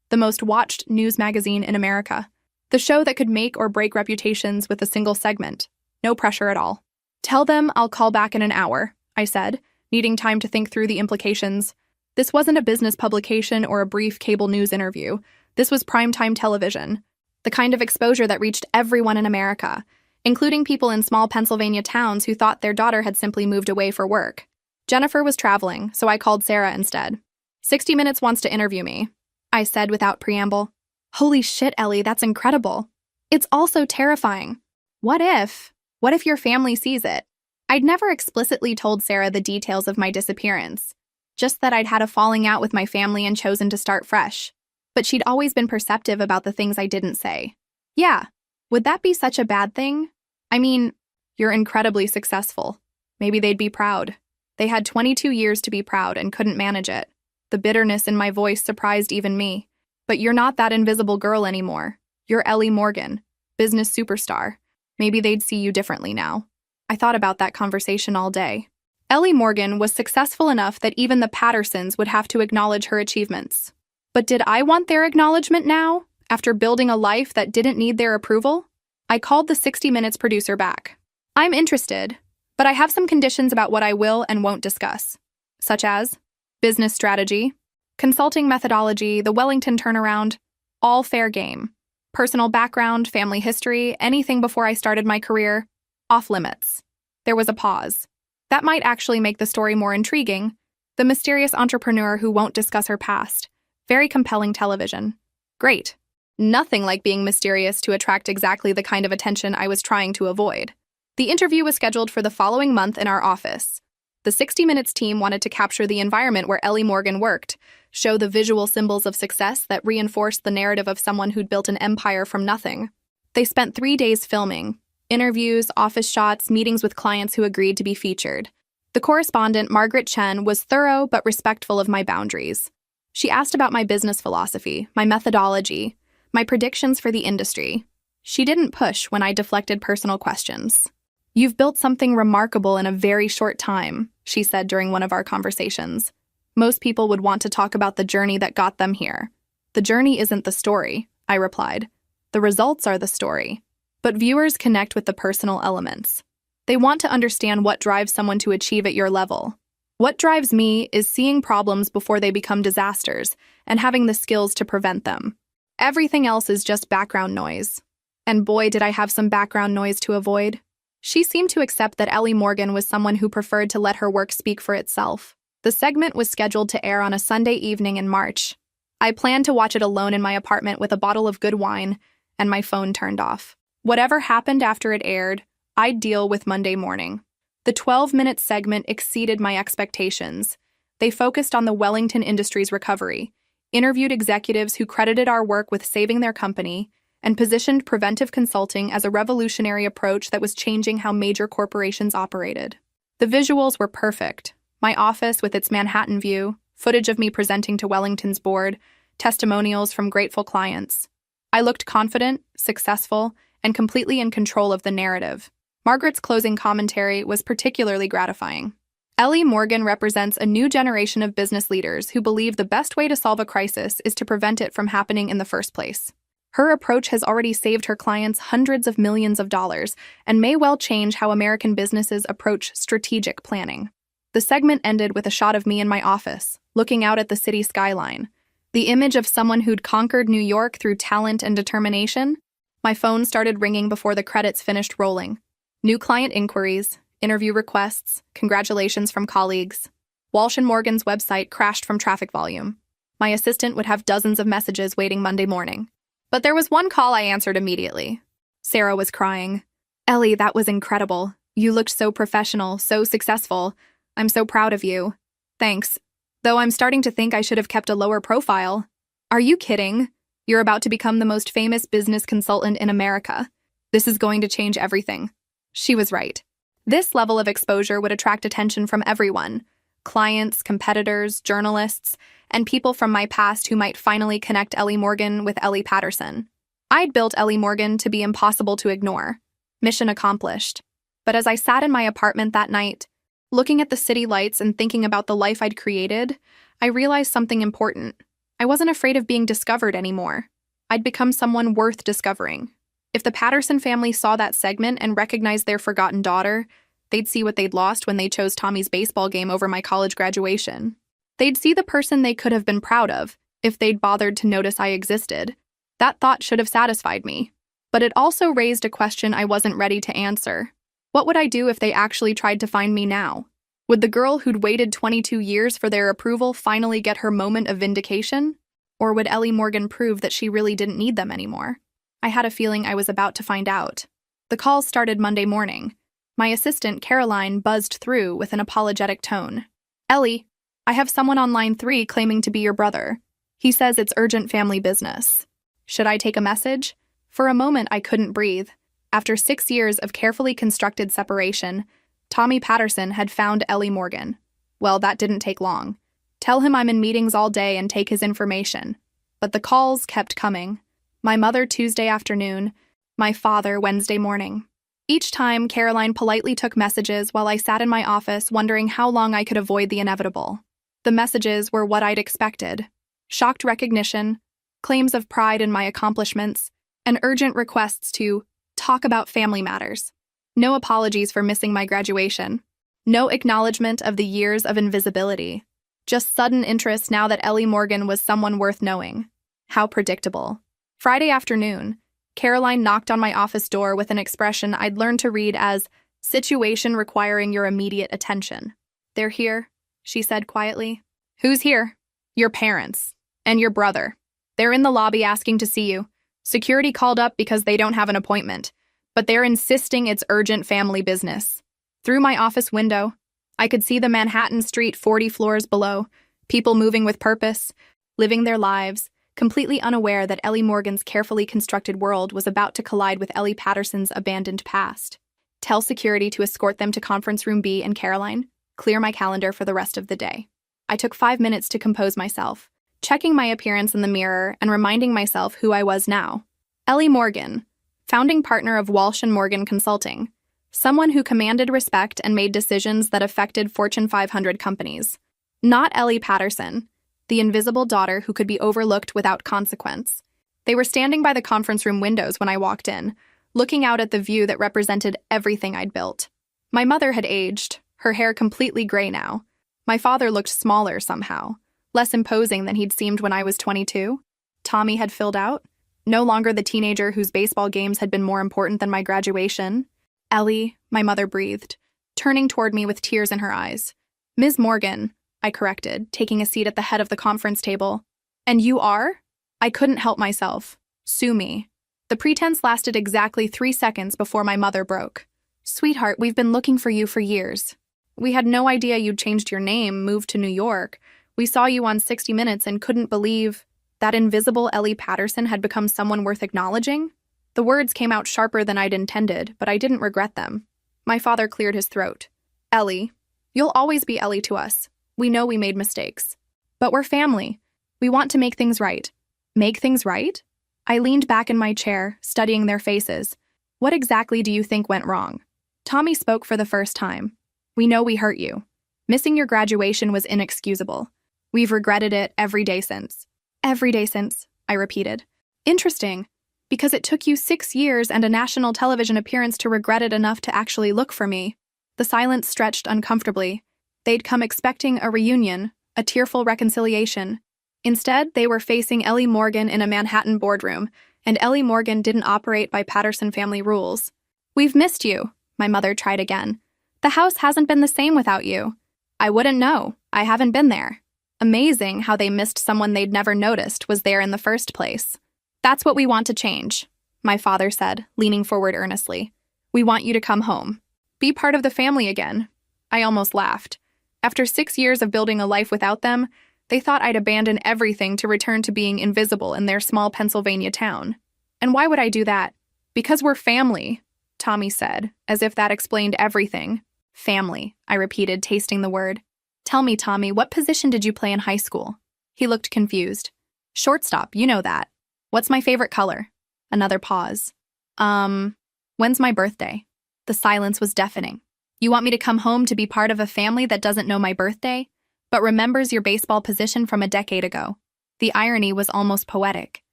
the most watched news magazine in America. The show that could make or break reputations with a single segment. No pressure at all. Tell them I'll call back in an hour, I said, needing time to think through the implications. This wasn't a business publication or a brief cable news interview. This was primetime television, the kind of exposure that reached everyone in America, including people in small Pennsylvania towns who thought their daughter had simply moved away for work. Jennifer was traveling, so I called Sarah instead. 60 Minutes wants to interview me, I said without preamble. Holy shit, Ellie, that's incredible. It's also terrifying. What if your family sees it? I'd never explicitly told Sarah the details of my disappearance, just that I'd had a falling out with my family and chosen to start fresh. But she'd always been perceptive about the things I didn't say. Yeah, would that be such a bad thing? I mean, you're incredibly successful. Maybe they'd be proud. They had 22 years to be proud and couldn't manage it. The bitterness in my voice surprised even me. But you're not that invisible girl anymore. You're Ellie Morgan, business superstar. Maybe they'd see you differently now. I thought about that conversation all day. Ellie Morgan was successful enough that even the Pattersons would have to acknowledge her achievements. But did I want their acknowledgement now, after building a life that didn't need their approval? I called the 60 Minutes producer back. I'm interested, but I have some conditions about what I will and won't discuss, such as business strategy, consulting methodology, the Wellington turnaround, all fair game. Personal background, family history, anything before I started my career, off limits. There was a pause. That might actually make the story more intriguing. The mysterious entrepreneur who won't discuss her past. Very compelling television. Great. Nothing like being mysterious to attract exactly the kind of attention I was trying to avoid. The interview was scheduled for the following month in our office. The 60 Minutes team wanted to capture the environment where Ellie Morgan worked, show the visual symbols of success that reinforced the narrative of someone who'd built an empire from nothing. They spent 3 days filming. Interviews, office shots, meetings with clients who agreed to be featured. The correspondent, Margaret Chen, was thorough but respectful of my boundaries. She asked about my business philosophy, my methodology, my predictions for the industry. She didn't push when I deflected personal questions. You've built something remarkable in a very short time, she said during one of our conversations. Most people would want to talk about the journey that got them here. The journey isn't the story, I replied. The results are the story. But viewers connect with the personal elements. They want to understand what drives someone to achieve at your level. What drives me is seeing problems before they become disasters and having the skills to prevent them. Everything else is just background noise. And boy, did I have some background noise to avoid. She seemed to accept that Ellie Morgan was someone who preferred to let her work speak for itself. The segment was scheduled to air on a Sunday evening in March. I planned to watch it alone in my apartment with a bottle of good wine and my phone turned off. Whatever happened after it aired, I'd deal with Monday morning. The 12-minute segment exceeded my expectations. They focused on the Wellington Industries recovery, interviewed executives who credited our work with saving their company, and positioned preventive consulting as a revolutionary approach that was changing how major corporations operated. The visuals were perfect. My office with its Manhattan view, footage of me presenting to Wellington's board, testimonials from grateful clients. I looked confident, successful, and completely in control of the narrative. Margaret's closing commentary was particularly gratifying. Ellie Morgan represents a new generation of business leaders who believe the best way to solve a crisis is to prevent it from happening in the first place. Her approach has already saved her clients hundreds of millions of dollars and may well change how American businesses approach strategic planning. The segment ended with a shot of me in my office, looking out at the city skyline. The image of someone who'd conquered New York through talent and determination. My phone started ringing before the credits finished rolling. New client inquiries, interview requests, congratulations from colleagues. Walsh & Morgan's website crashed from traffic volume. My assistant would have dozens of messages waiting Monday morning. But there was one call I answered immediately. Sarah was crying. "Ellie, that was incredible. You looked so professional, so successful. I'm so proud of you. Thanks. Though I'm starting to think I should have kept a lower profile." "Are you kidding? You're about to become the most famous business consultant in America. This is going to change everything." She was right. This level of exposure would attract attention from everyone: clients, competitors, journalists, and people from my past who might finally connect Ellie Morgan with Ellie Patterson. I'd built Ellie Morgan to be impossible to ignore. Mission accomplished. But as I sat in my apartment that night, looking at the city lights and thinking about the life I'd created, I realized something important. I wasn't afraid of being discovered anymore. I'd become someone worth discovering. If the Patterson family saw that segment and recognized their forgotten daughter, they'd see what they'd lost when they chose Tommy's baseball game over my college graduation. They'd see the person they could have been proud of if they'd bothered to notice I existed. That thought should have satisfied me. But it also raised a question I wasn't ready to answer. What would I do if they actually tried to find me now? Would the girl who'd waited 22 years for their approval finally get her moment of vindication? Or would Ellie Morgan prove that she really didn't need them anymore? I had a feeling I was about to find out. The call started Monday morning. My assistant, Caroline, buzzed through with an apologetic tone. "Ellie, I have someone on line 3 claiming to be your brother. He says it's urgent family business. Should I take a message?" For a moment, I couldn't breathe. After 6 years of carefully constructed separation, Tommy Patterson had found Ellie Morgan. Well, that didn't take long. Tell him I'm in meetings all day and take his information. But the calls kept coming. My mother Tuesday afternoon, my father Wednesday morning. Each time, Caroline politely took messages while I sat in my office wondering how long I could avoid the inevitable. The messages were what I'd expected: shocked recognition, claims of pride in my accomplishments, and urgent requests to talk about family matters. No apologies for missing my graduation. No acknowledgement of the years of invisibility. Just sudden interest now that Ellie Morgan was someone worth knowing. How predictable. Friday afternoon, Caroline knocked on my office door with an expression I'd learned to read as "situation requiring your immediate attention." "They're here," she said quietly. "Who's here?" "Your parents. And your brother. They're in the lobby asking to see you. Security called up because they don't have an appointment, but they're insisting it's urgent family business." Through my office window, I could see the Manhattan street 40 floors below, people moving with purpose, living their lives, completely unaware that Ellie Morgan's carefully constructed world was about to collide with Ellie Patterson's abandoned past. Tell security to escort them to Conference Room B and Caroline. Clear my calendar for the rest of the day. I took 5 minutes to compose myself, checking my appearance in the mirror and reminding myself who I was now. Ellie Morgan, founding partner of Walsh & Morgan Consulting, someone who commanded respect and made decisions that affected Fortune 500 companies. Not Ellie Patterson, the invisible daughter who could be overlooked without consequence. They were standing by the conference room windows when I walked in, looking out at the view that represented everything I'd built. My mother had aged, her hair completely gray now. My father looked smaller somehow, less imposing than he'd seemed when I was 22. Tommy had filled out, no longer the teenager whose baseball games had been more important than my graduation. "Ellie," my mother breathed, turning toward me with tears in her eyes. "Ms. Morgan," I corrected, taking a seat at the head of the conference table. "And you are?" I couldn't help myself. "Sue me." The pretense lasted exactly 3 seconds before my mother broke. "Sweetheart, we've been looking for you for years. We had no idea you'd changed your name, moved to New York. We saw you on 60 Minutes and couldn't believe that invisible Ellie Patterson had become someone worth acknowledging." The words came out sharper than I'd intended, but I didn't regret them. My father cleared his throat. "Ellie, you'll always be Ellie to us. We know we made mistakes. But we're family. We want to make things right." "Make things right?" I leaned back in my chair, studying their faces. "What exactly do you think went wrong?" Tommy spoke for the first time. We know we hurt you. Missing your graduation was inexcusable. We've regretted it every day since. Every day since, I repeated. Interesting, because it took you 6 years and a national television appearance to regret it enough to actually look for me. The silence stretched uncomfortably. They'd come expecting a reunion, a tearful reconciliation. Instead, they were facing Ellie Morgan in a Manhattan boardroom, and Ellie Morgan didn't operate by Patterson family rules. We've missed you, my mother tried again. The house hasn't been the same without you. I wouldn't know. I haven't been there. Amazing how they missed someone they'd never noticed was there in the first place. That's what we want to change, my father said, leaning forward earnestly. We want you to come home. Be part of the family again. I almost laughed. After 6 years of building a life without them, they thought I'd abandon everything to return to being invisible in their small Pennsylvania town. And why would I do that? Because we're family, Tommy said, as if that explained everything. Family, I repeated, tasting the word. Tell me, Tommy, what position did you play in high school? He looked confused. Shortstop, you know that. What's my favorite color? Another pause. When's my birthday? The silence was deafening. You want me to come home to be part of a family that doesn't know my birthday, but remembers your baseball position from a decade ago? The irony was almost poetic.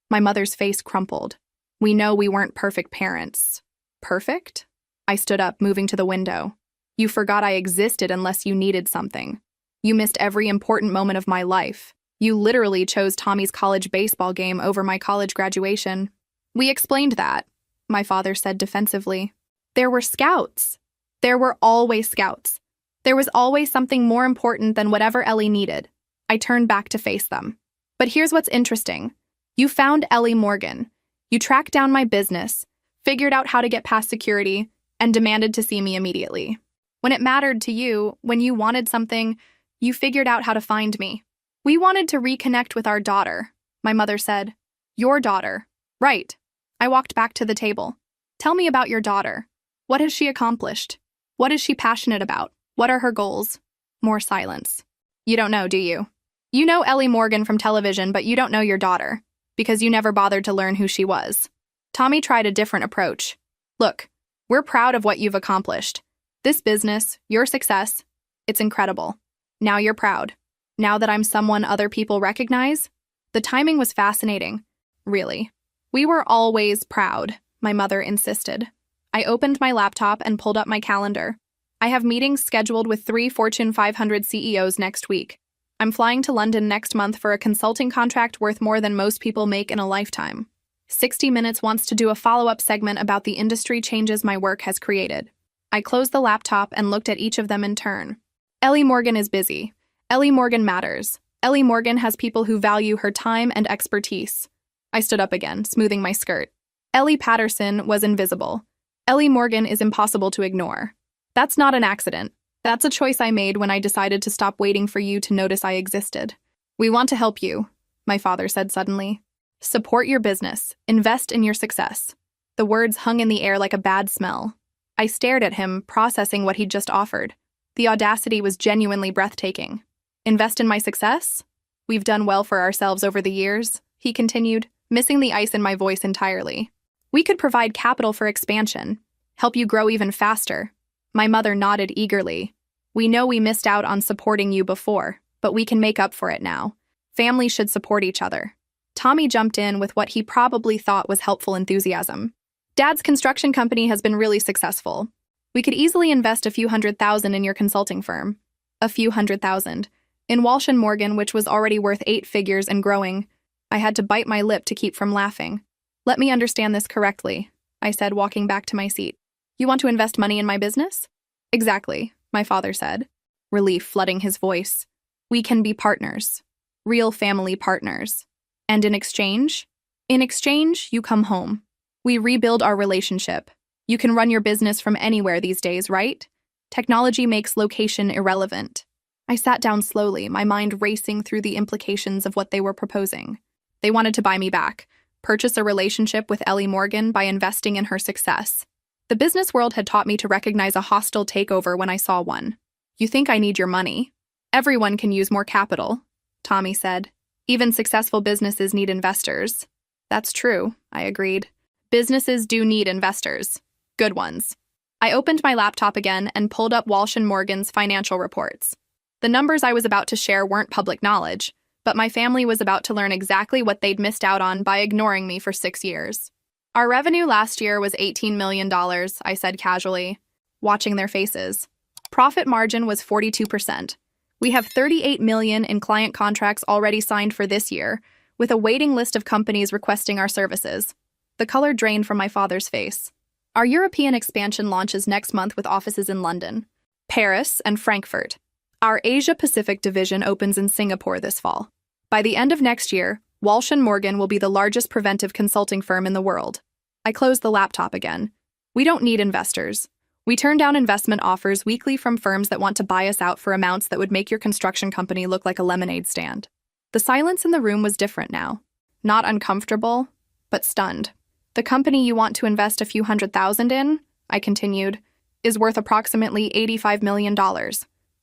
My mother's face crumpled. We know we weren't perfect parents. Perfect? I stood up, moving to the window. You forgot I existed unless you needed something. You missed every important moment of my life. You literally chose Tommy's college baseball game over my college graduation. We explained that, my father said defensively. There were scouts. There were always scouts. There was always something more important than whatever Ellie needed. I turned back to face them. But here's what's interesting. You found Ellie Morgan. You tracked down my business, figured out how to get past security, and demanded to see me immediately. When it mattered to you, when you wanted something, you figured out how to find me. We wanted to reconnect with our daughter, my mother said. Your daughter. Right. I walked back to the table. Tell me about your daughter. What has she accomplished? What is she passionate about? What are her goals? More silence. You don't know, do you? You know Ellie Morgan from television, but you don't know your daughter, because you never bothered to learn who she was. Tommy tried a different approach. Look, we're proud of what you've accomplished. This business, your success, it's incredible. Now you're proud. Now that I'm someone other people recognize? The timing was fascinating. Really. We were always proud, my mother insisted. I opened my laptop and pulled up my calendar. I have meetings scheduled with 3 Fortune 500 CEOs next week. I'm flying to London next month for a consulting contract worth more than most people make in a lifetime. 60 Minutes wants to do a follow-up segment about the industry changes my work has created. I closed the laptop and looked at each of them in turn. Ellie Morgan is busy. Ellie Morgan matters. Ellie Morgan has people who value her time and expertise. I stood up again, smoothing my skirt. Ellie Patterson was invisible. Ellie Morgan is impossible to ignore. That's not an accident. That's a choice I made when I decided to stop waiting for you to notice I existed. We want to help you, my father said suddenly. Support your business. Invest in your success. The words hung in the air like a bad smell. I stared at him, processing what he'd just offered. The audacity was genuinely breathtaking. Invest in my success? We've done well for ourselves over the years, he continued, missing the ice in my voice entirely. We could provide capital for expansion, help you grow even faster. My mother nodded eagerly. We know we missed out on supporting you before, but we can make up for it now. Families should support each other. Tommy jumped in with what he probably thought was helpful enthusiasm. Dad's construction company has been really successful. We could easily invest a few $100,000 in your consulting firm. A few $100,000. In Walsh & Morgan, which was already worth 8 figures and growing. I had to bite my lip to keep from laughing. Let me understand this correctly, I said, walking back to my seat. You want to invest money in my business? Exactly, my father said, relief flooding his voice. We can be partners. Real family partners. And in exchange? In exchange, you come home. We rebuild our relationship. You can run your business from anywhere these days, right? Technology makes location irrelevant. I sat down slowly, my mind racing through the implications of what they were proposing. They wanted to buy me back, purchase a relationship with Ellie Morgan by investing in her success. The business world had taught me to recognize a hostile takeover when I saw one. You think I need your money? Everyone can use more capital, Tommy said. Even successful businesses need investors. That's true, I agreed. Businesses do need investors. Good ones. I opened my laptop again and pulled up Walsh and Morgan's financial reports. The numbers I was about to share weren't public knowledge, but my family was about to learn exactly what they'd missed out on by ignoring me for 6 years. Our revenue last year was $18 million, I said casually, watching their faces. Profit margin was 42%. We have $38 million in client contracts already signed for this year, with a waiting list of companies requesting our services. The color drained from my father's face. Our European expansion launches next month with offices in London, Paris, and Frankfurt. Our Asia-Pacific division opens in Singapore this fall. By the end of next year, Walsh & Morgan will be the largest preventive consulting firm in the world. I closed the laptop again. We don't need investors. We turn down investment offers weekly from firms that want to buy us out for amounts that would make your construction company look like a lemonade stand. The silence in the room was different now. Not uncomfortable, but stunned. The company you want to invest a few $100,000 in, I continued, is worth approximately $85 million.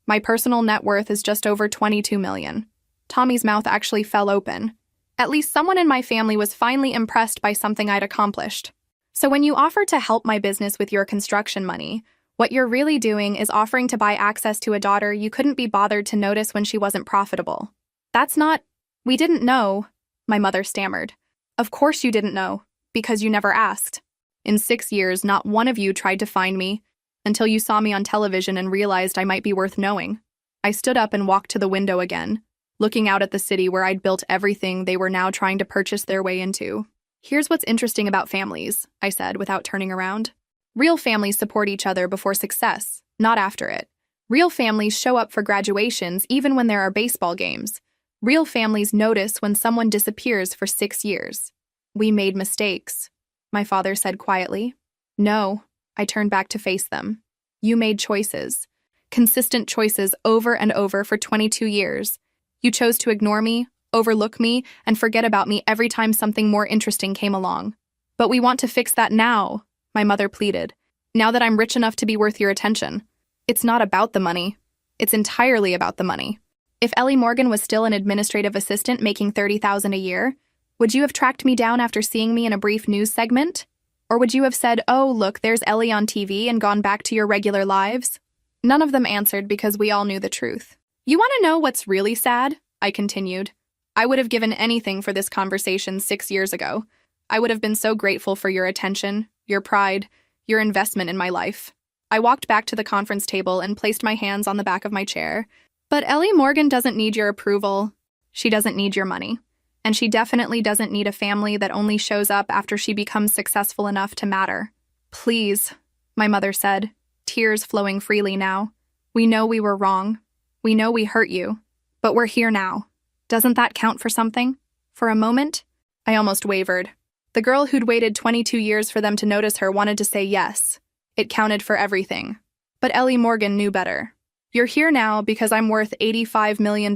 My personal net worth is just over $22 million. Tommy's mouth actually fell open. At least someone in my family was finally impressed by something I'd accomplished. So when you offer to help my business with your construction money, what you're really doing is offering to buy access to a daughter you couldn't be bothered to notice when she wasn't profitable. That's not... We didn't know, my mother stammered. Of course you didn't know. Because you never asked. In 6 years, not one of you tried to find me, until you saw me on television and realized I might be worth knowing. I stood up and walked to the window again, looking out at the city where I'd built everything they were now trying to purchase their way into. Here's what's interesting about families, I said without turning around. Real families support each other before success, not after it. Real families show up for graduations even when there are baseball games. Real families notice when someone disappears for 6 years. We made mistakes, my father said quietly. No, I turned back to face them. You made choices. Consistent choices over and over for 22 years. You chose to ignore me, overlook me, and forget about me every time something more interesting came along. But we want to fix that now, my mother pleaded. Now that I'm rich enough to be worth your attention. It's not about the money. It's entirely about the money. If Ellie Morgan was still an administrative assistant making $30,000 a year, would you have tracked me down after seeing me in a brief news segment? Or would you have said, oh, look, there's Ellie on TV and gone back to your regular lives? None of them answered because we all knew the truth. You want to know what's really sad? I continued. I would have given anything for this conversation 6 years ago. I would have been so grateful for your attention, your pride, your investment in my life. I walked back to the conference table and placed my hands on the back of my chair. But Ellie Morgan doesn't need your approval. She doesn't need your money. And she definitely doesn't need a family that only shows up after she becomes successful enough to matter. Please, my mother said, tears flowing freely now. We know we were wrong. We know we hurt you. But we're here now. Doesn't that count for something? For a moment? I almost wavered. The girl who'd waited 22 years for them to notice her wanted to say yes. It counted for everything. But Ellie Morgan knew better. You're here now because I'm worth $85 million.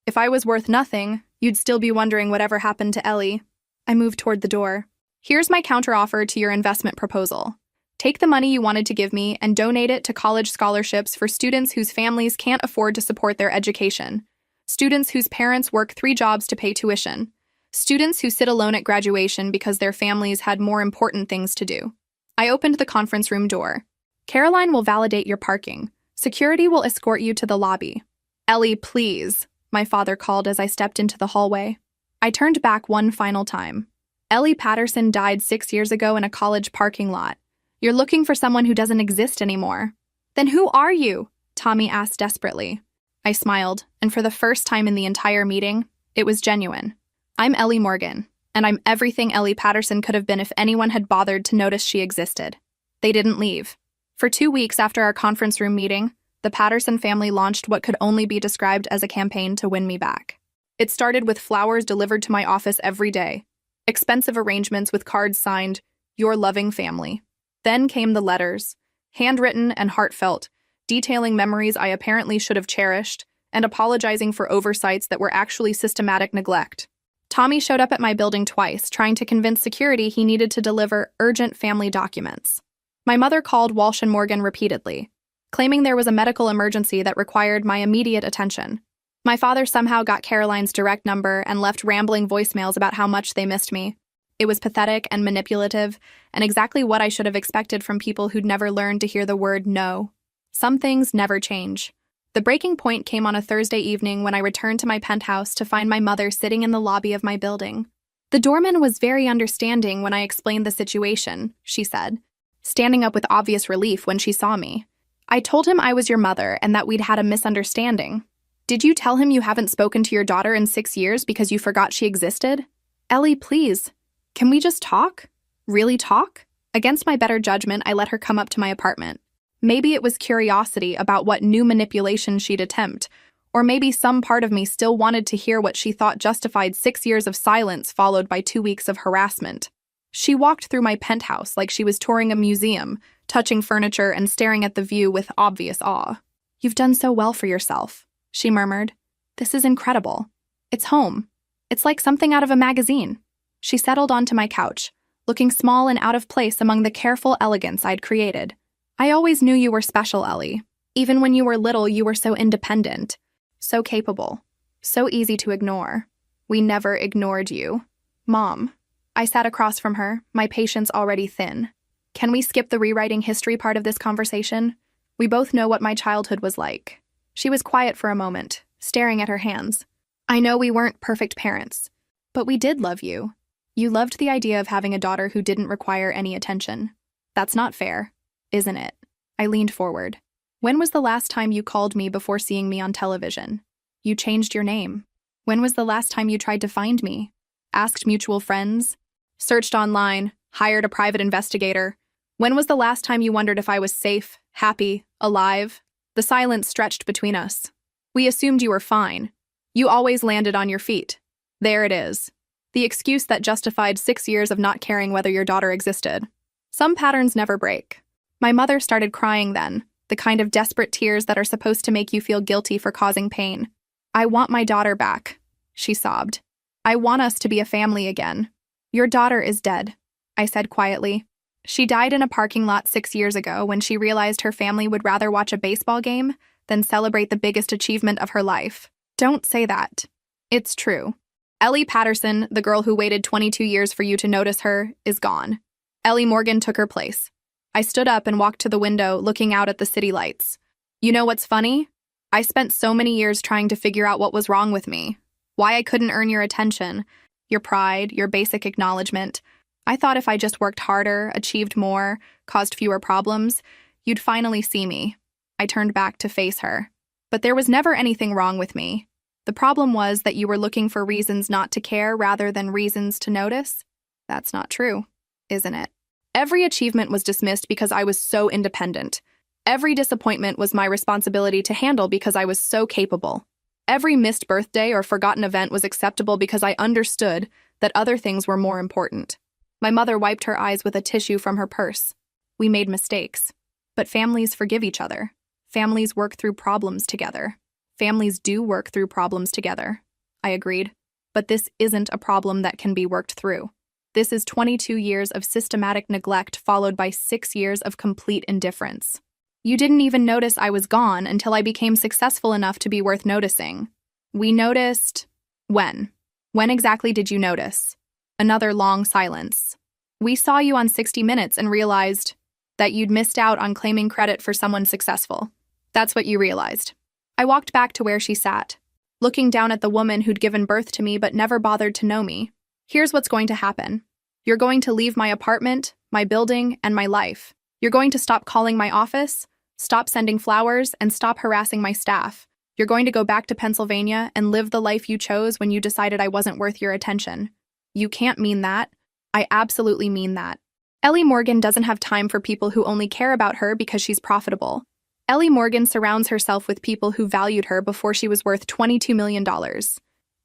If I was worth nothing, you'd still be wondering whatever happened to Ellie. I moved toward the door. Here's my counteroffer to your investment proposal. Take the money you wanted to give me and donate it to college scholarships for students whose families can't afford to support their education. Students whose parents work 3 jobs to pay tuition. Students who sit alone at graduation because their families had more important things to do. I opened the conference room door. Caroline will validate your parking. Security will escort you to the lobby. Ellie, please, my father called as I stepped into the hallway. I turned back one final time. Ellie Patterson died 6 years ago in a college parking lot. You're looking for someone who doesn't exist anymore. Then who are you? Tommy asked desperately. I smiled, and for the first time in the entire meeting, it was genuine. I'm Ellie Morgan, and I'm everything Ellie Patterson could have been if anyone had bothered to notice she existed. They didn't leave. For 2 weeks after our conference room meeting, the Patterson family launched what could only be described as a campaign to win me back. It started with flowers delivered to my office every day, expensive arrangements with cards signed, "Your loving family." Then came the letters, handwritten and heartfelt, detailing memories I apparently should have cherished, and apologizing for oversights that were actually systematic neglect. Tommy showed up at my building twice, trying to convince security he needed to deliver urgent family documents. My mother called Walsh and Morgan repeatedly, claiming there was a medical emergency that required my immediate attention. My father somehow got Caroline's direct number and left rambling voicemails about how much they missed me. It was pathetic and manipulative, and exactly what I should have expected from people who'd never learned to hear the word no. Some things never change. The breaking point came on a Thursday evening when I returned to my penthouse to find my mother sitting in the lobby of my building. The doorman was very understanding when I explained the situation, she said, standing up with obvious relief when she saw me. I told him I was your mother and that we'd had a misunderstanding. Did you tell him you haven't spoken to your daughter in 6 years because you forgot she existed? Ellie, please. Can we just talk? Really talk? Against my better judgment, I let her come up to my apartment. Maybe it was curiosity about what new manipulation she'd attempt, or maybe some part of me still wanted to hear what she thought justified 6 years of silence followed by 2 weeks of harassment. She walked through my penthouse like she was touring a museum, touching furniture and staring at the view with obvious awe. You've done so well for yourself, she murmured. This is incredible. It's home. It's like something out of a magazine. She settled onto my couch, looking small and out of place among the careful elegance I'd created. I always knew you were special, Ellie. Even when you were little, you were so independent, so capable, so easy to ignore. We never ignored you. Mom. I sat across from her, my patience already thin. Can we skip the rewriting history part of this conversation? We both know what my childhood was like. She was quiet for a moment, staring at her hands. I know we weren't perfect parents, but we did love you. You loved the idea of having a daughter who didn't require any attention. That's not fair, isn't it? I leaned forward. When was the last time you called me before seeing me on television? You changed your name. When was the last time you tried to find me? Asked mutual friends? Searched online? Hired a private investigator? When was the last time you wondered if I was safe, happy, alive? The silence stretched between us. We assumed you were fine. You always landed on your feet. There it is. The excuse that justified 6 years of not caring whether your daughter existed. Some patterns never break. My mother started crying then, the kind of desperate tears that are supposed to make you feel guilty for causing pain. I want my daughter back, she sobbed. I want us to be a family again. Your daughter is dead, I said quietly. She died in a parking lot 6 years ago when she realized her family would rather watch a baseball game than celebrate the biggest achievement of her life. Don't say that. It's true. Ellie Patterson, the girl who waited 22 years for you to notice her, is gone. Ellie Morgan took her place. I stood up and walked to the window, looking out at the city lights. You know what's funny? I spent so many years trying to figure out what was wrong with me, why I couldn't earn your attention, your pride, your basic acknowledgement. I thought if I just worked harder, achieved more, caused fewer problems, you'd finally see me. I turned back to face her. But there was never anything wrong with me. The problem was that you were looking for reasons not to care rather than reasons to notice. That's not true, isn't it? Every achievement was dismissed because I was so independent. Every disappointment was my responsibility to handle because I was so capable. Every missed birthday or forgotten event was acceptable because I understood that other things were more important. My mother wiped her eyes with a tissue from her purse. We made mistakes. But families forgive each other. Families work through problems together. Families do work through problems together. I agreed. But this isn't a problem that can be worked through. This is 22 years of systematic neglect followed by 6 years of complete indifference. You didn't even notice I was gone until I became successful enough to be worth noticing. We noticed... When? When exactly did you notice? Another long silence. We saw you on 60 Minutes and realized that you'd missed out on claiming credit for someone successful. That's what you realized. I walked back to where she sat, looking down at the woman who'd given birth to me but never bothered to know me. Here's what's going to happen. You're going to leave my apartment, my building, and my life. You're going to stop calling my office, stop sending flowers, and stop harassing my staff. You're going to go back to Pennsylvania and live the life you chose when you decided I wasn't worth your attention. You can't mean that. I absolutely mean that. Ellie Morgan doesn't have time for people who only care about her because she's profitable. Ellie Morgan surrounds herself with people who valued her before she was worth $22 million.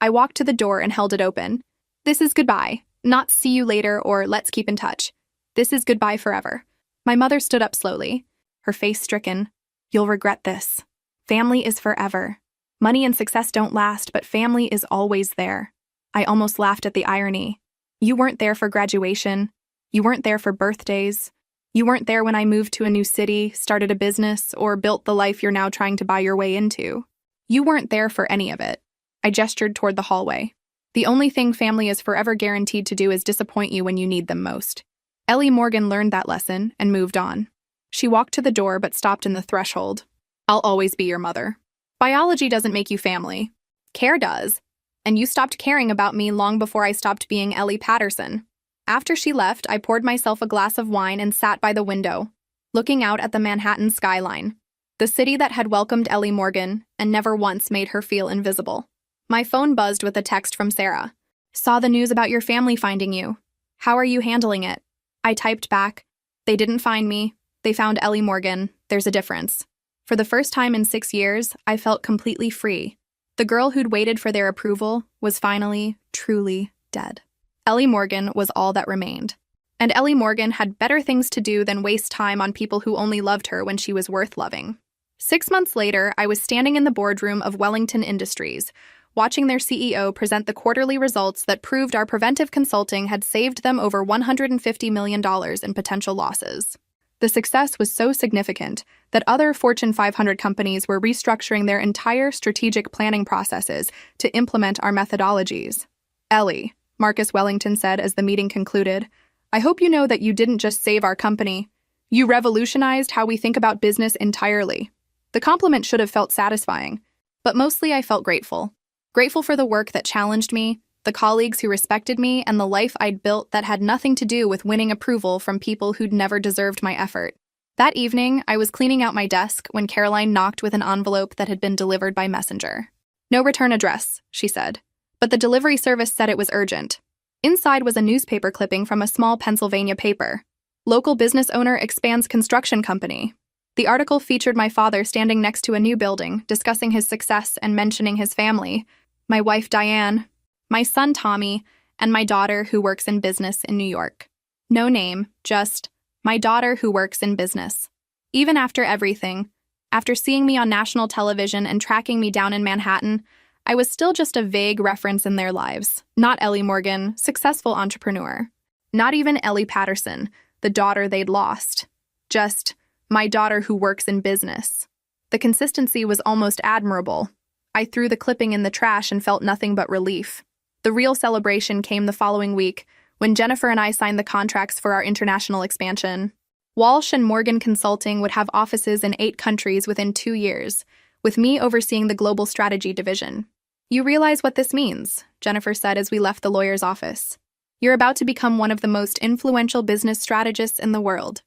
I walked to the door and held it open. This is goodbye, not see you later or let's keep in touch. This is goodbye forever. My mother stood up slowly, her face stricken. You'll regret this. Family is forever. Money and success don't last, but family is always there. I almost laughed at the irony. You weren't there for graduation. You weren't there for birthdays. You weren't there when I moved to a new city, started a business, or built the life you're now trying to buy your way into. You weren't there for any of it. I gestured toward the hallway. The only thing family is forever guaranteed to do is disappoint you when you need them most. Ellie Morgan learned that lesson and moved on. She walked to the door but stopped in the threshold. I'll always be your mother. Biology doesn't make you family. Care does. And you stopped caring about me long before I stopped being Ellie Patterson. After she left, I poured myself a glass of wine and sat by the window, looking out at the Manhattan skyline, the city that had welcomed Ellie Morgan and never once made her feel invisible. My phone buzzed with a text from Sarah. Saw the news about your family finding you. How are you handling it? I typed back. They didn't find me. They found Ellie Morgan. There's a difference. For the first time in 6 years, I felt completely free. The girl who'd waited for their approval was finally, truly dead. Ellie Morgan was all that remained. And Ellie Morgan had better things to do than waste time on people who only loved her when she was worth loving. 6 months later, I was standing in the boardroom of Wellington Industries, watching their CEO present the quarterly results that proved our preventive consulting had saved them over $150 million in potential losses. The success was so significant that other Fortune 500 companies were restructuring their entire strategic planning processes to implement our methodologies. Ellie, Marcus Wellington said as the meeting concluded, I hope you know that you didn't just save our company. You revolutionized how we think about business entirely. The compliment should have felt satisfying, but mostly I felt grateful. Grateful for the work that challenged me, the colleagues who respected me, and the life I'd built that had nothing to do with winning approval from people who'd never deserved my effort. That evening, I was cleaning out my desk when Caroline knocked with an envelope that had been delivered by messenger. No return address, she said, but the delivery service said it was urgent. Inside was a newspaper clipping from a small Pennsylvania paper. Local business owner expands construction company. The article featured my father standing next to a new building, discussing his success and mentioning his family, my wife Diane, my son Tommy, and my daughter who works in business in New York. No name, just my daughter who works in business. Even after everything, after seeing me on national television and tracking me down in Manhattan, I was still just a vague reference in their lives. Not Ellie Morgan, successful entrepreneur. Not even Ellie Patterson, the daughter they'd lost. Just my daughter who works in business. The consistency was almost admirable. I threw the clipping in the trash and felt nothing but relief. The real celebration came the following week, when Jennifer and I signed the contracts for our international expansion. Walsh and Morgan Consulting would have offices in 8 countries within 2 years, with me overseeing the global strategy division. You realize what this means, Jennifer said as we left the lawyer's office. You're about to become one of the most influential business strategists in the world.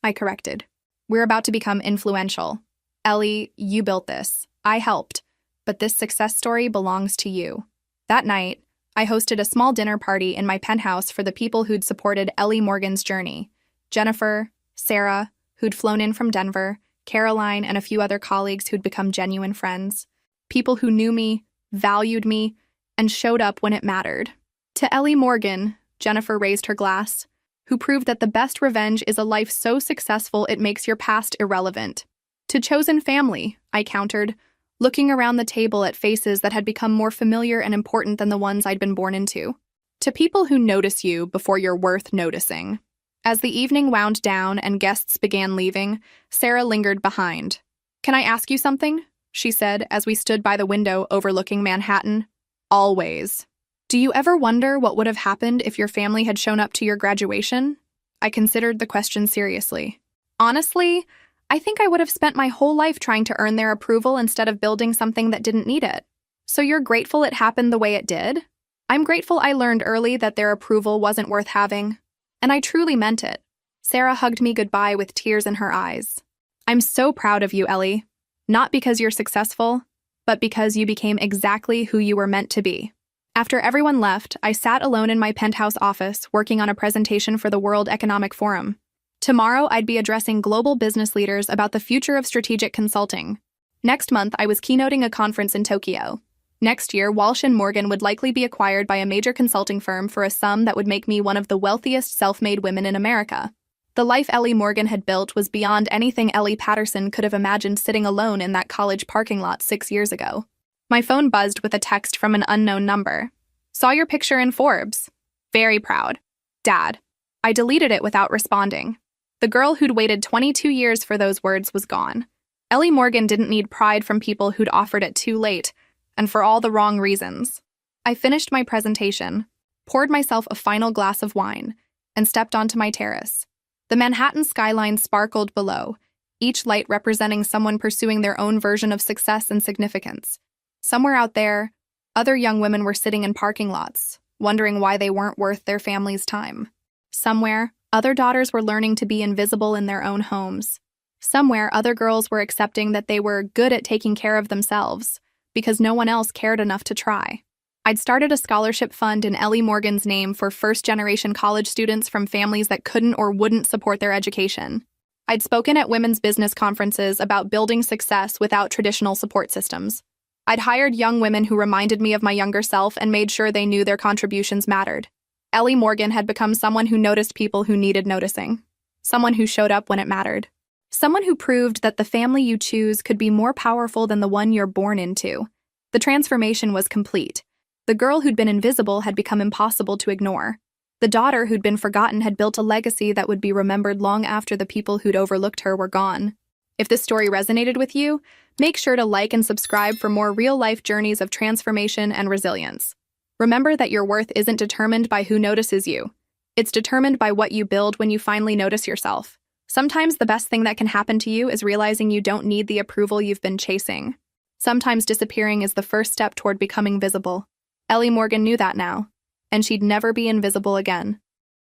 I corrected. We're about to become influential. Ellie, you built this. I helped. But this success story belongs to you. That night, I hosted a small dinner party in my penthouse for the people who'd supported Ellie Morgan's journey. Jennifer, Sarah, who'd flown in from Denver, Caroline, and a few other colleagues who'd become genuine friends. People who knew me, valued me, and showed up when it mattered. To Ellie Morgan, Jennifer raised her glass, who proved that the best revenge is a life so successful it makes your past irrelevant. To chosen family, I countered, looking around the table at faces that had become more familiar and important than the ones I'd been born into. To people who notice you before you're worth noticing. As the evening wound down and guests began leaving, Sarah lingered behind. Can I ask you something? She said as we stood by the window overlooking Manhattan. Always. Do you ever wonder what would have happened if your family had shown up to your graduation? I considered the question seriously. Honestly, I think I would have spent my whole life trying to earn their approval instead of building something that didn't need it. So you're grateful it happened the way it did? I'm grateful I learned early that their approval wasn't worth having. And I truly meant it. Sarah hugged me goodbye with tears in her eyes. I'm so proud of you, Ellie. Not because you're successful, but because you became exactly who you were meant to be. After everyone left, I sat alone in my penthouse office working on a presentation for the World Economic Forum. Tomorrow, I'd be addressing global business leaders about the future of strategic consulting. Next month, I was keynoting a conference in Tokyo. Next year, Walsh and Morgan would likely be acquired by a major consulting firm for a sum that would make me one of the wealthiest self-made women in America. The life Ellie Morgan had built was beyond anything Ellie Patterson could have imagined sitting alone in that college parking lot 6 years ago. My phone buzzed with a text from an unknown number. Saw your picture in Forbes. Very proud. Dad. I deleted it without responding. The girl who'd waited 22 years for those words was gone. Ellie Morgan didn't need pride from people who'd offered it too late, and for all the wrong reasons. I finished my presentation, poured myself a final glass of wine, and stepped onto my terrace. The Manhattan skyline sparkled below, each light representing someone pursuing their own version of success and significance. Somewhere out there, other young women were sitting in parking lots, wondering why they weren't worth their family's time. Somewhere, other daughters were learning to be invisible in their own homes. Somewhere, other girls were accepting that they were good at taking care of themselves because no one else cared enough to try. I'd started a scholarship fund in Ellie Morgan's name for first-generation college students from families that couldn't or wouldn't support their education. I'd spoken at women's business conferences about building success without traditional support systems. I'd hired young women who reminded me of my younger self and made sure they knew their contributions mattered. Ellie Morgan had become someone who noticed people who needed noticing. Someone who showed up when it mattered. Someone who proved that the family you choose could be more powerful than the one you're born into. The transformation was complete. The girl who'd been invisible had become impossible to ignore. The daughter who'd been forgotten had built a legacy that would be remembered long after the people who'd overlooked her were gone. If this story resonated with you, make sure to like and subscribe for more real-life journeys of transformation and resilience. Remember that your worth isn't determined by who notices you. It's determined by what you build when you finally notice yourself. Sometimes the best thing that can happen to you is realizing you don't need the approval you've been chasing. Sometimes disappearing is the first step toward becoming visible. Ellie Morgan knew that now, and she'd never be invisible again.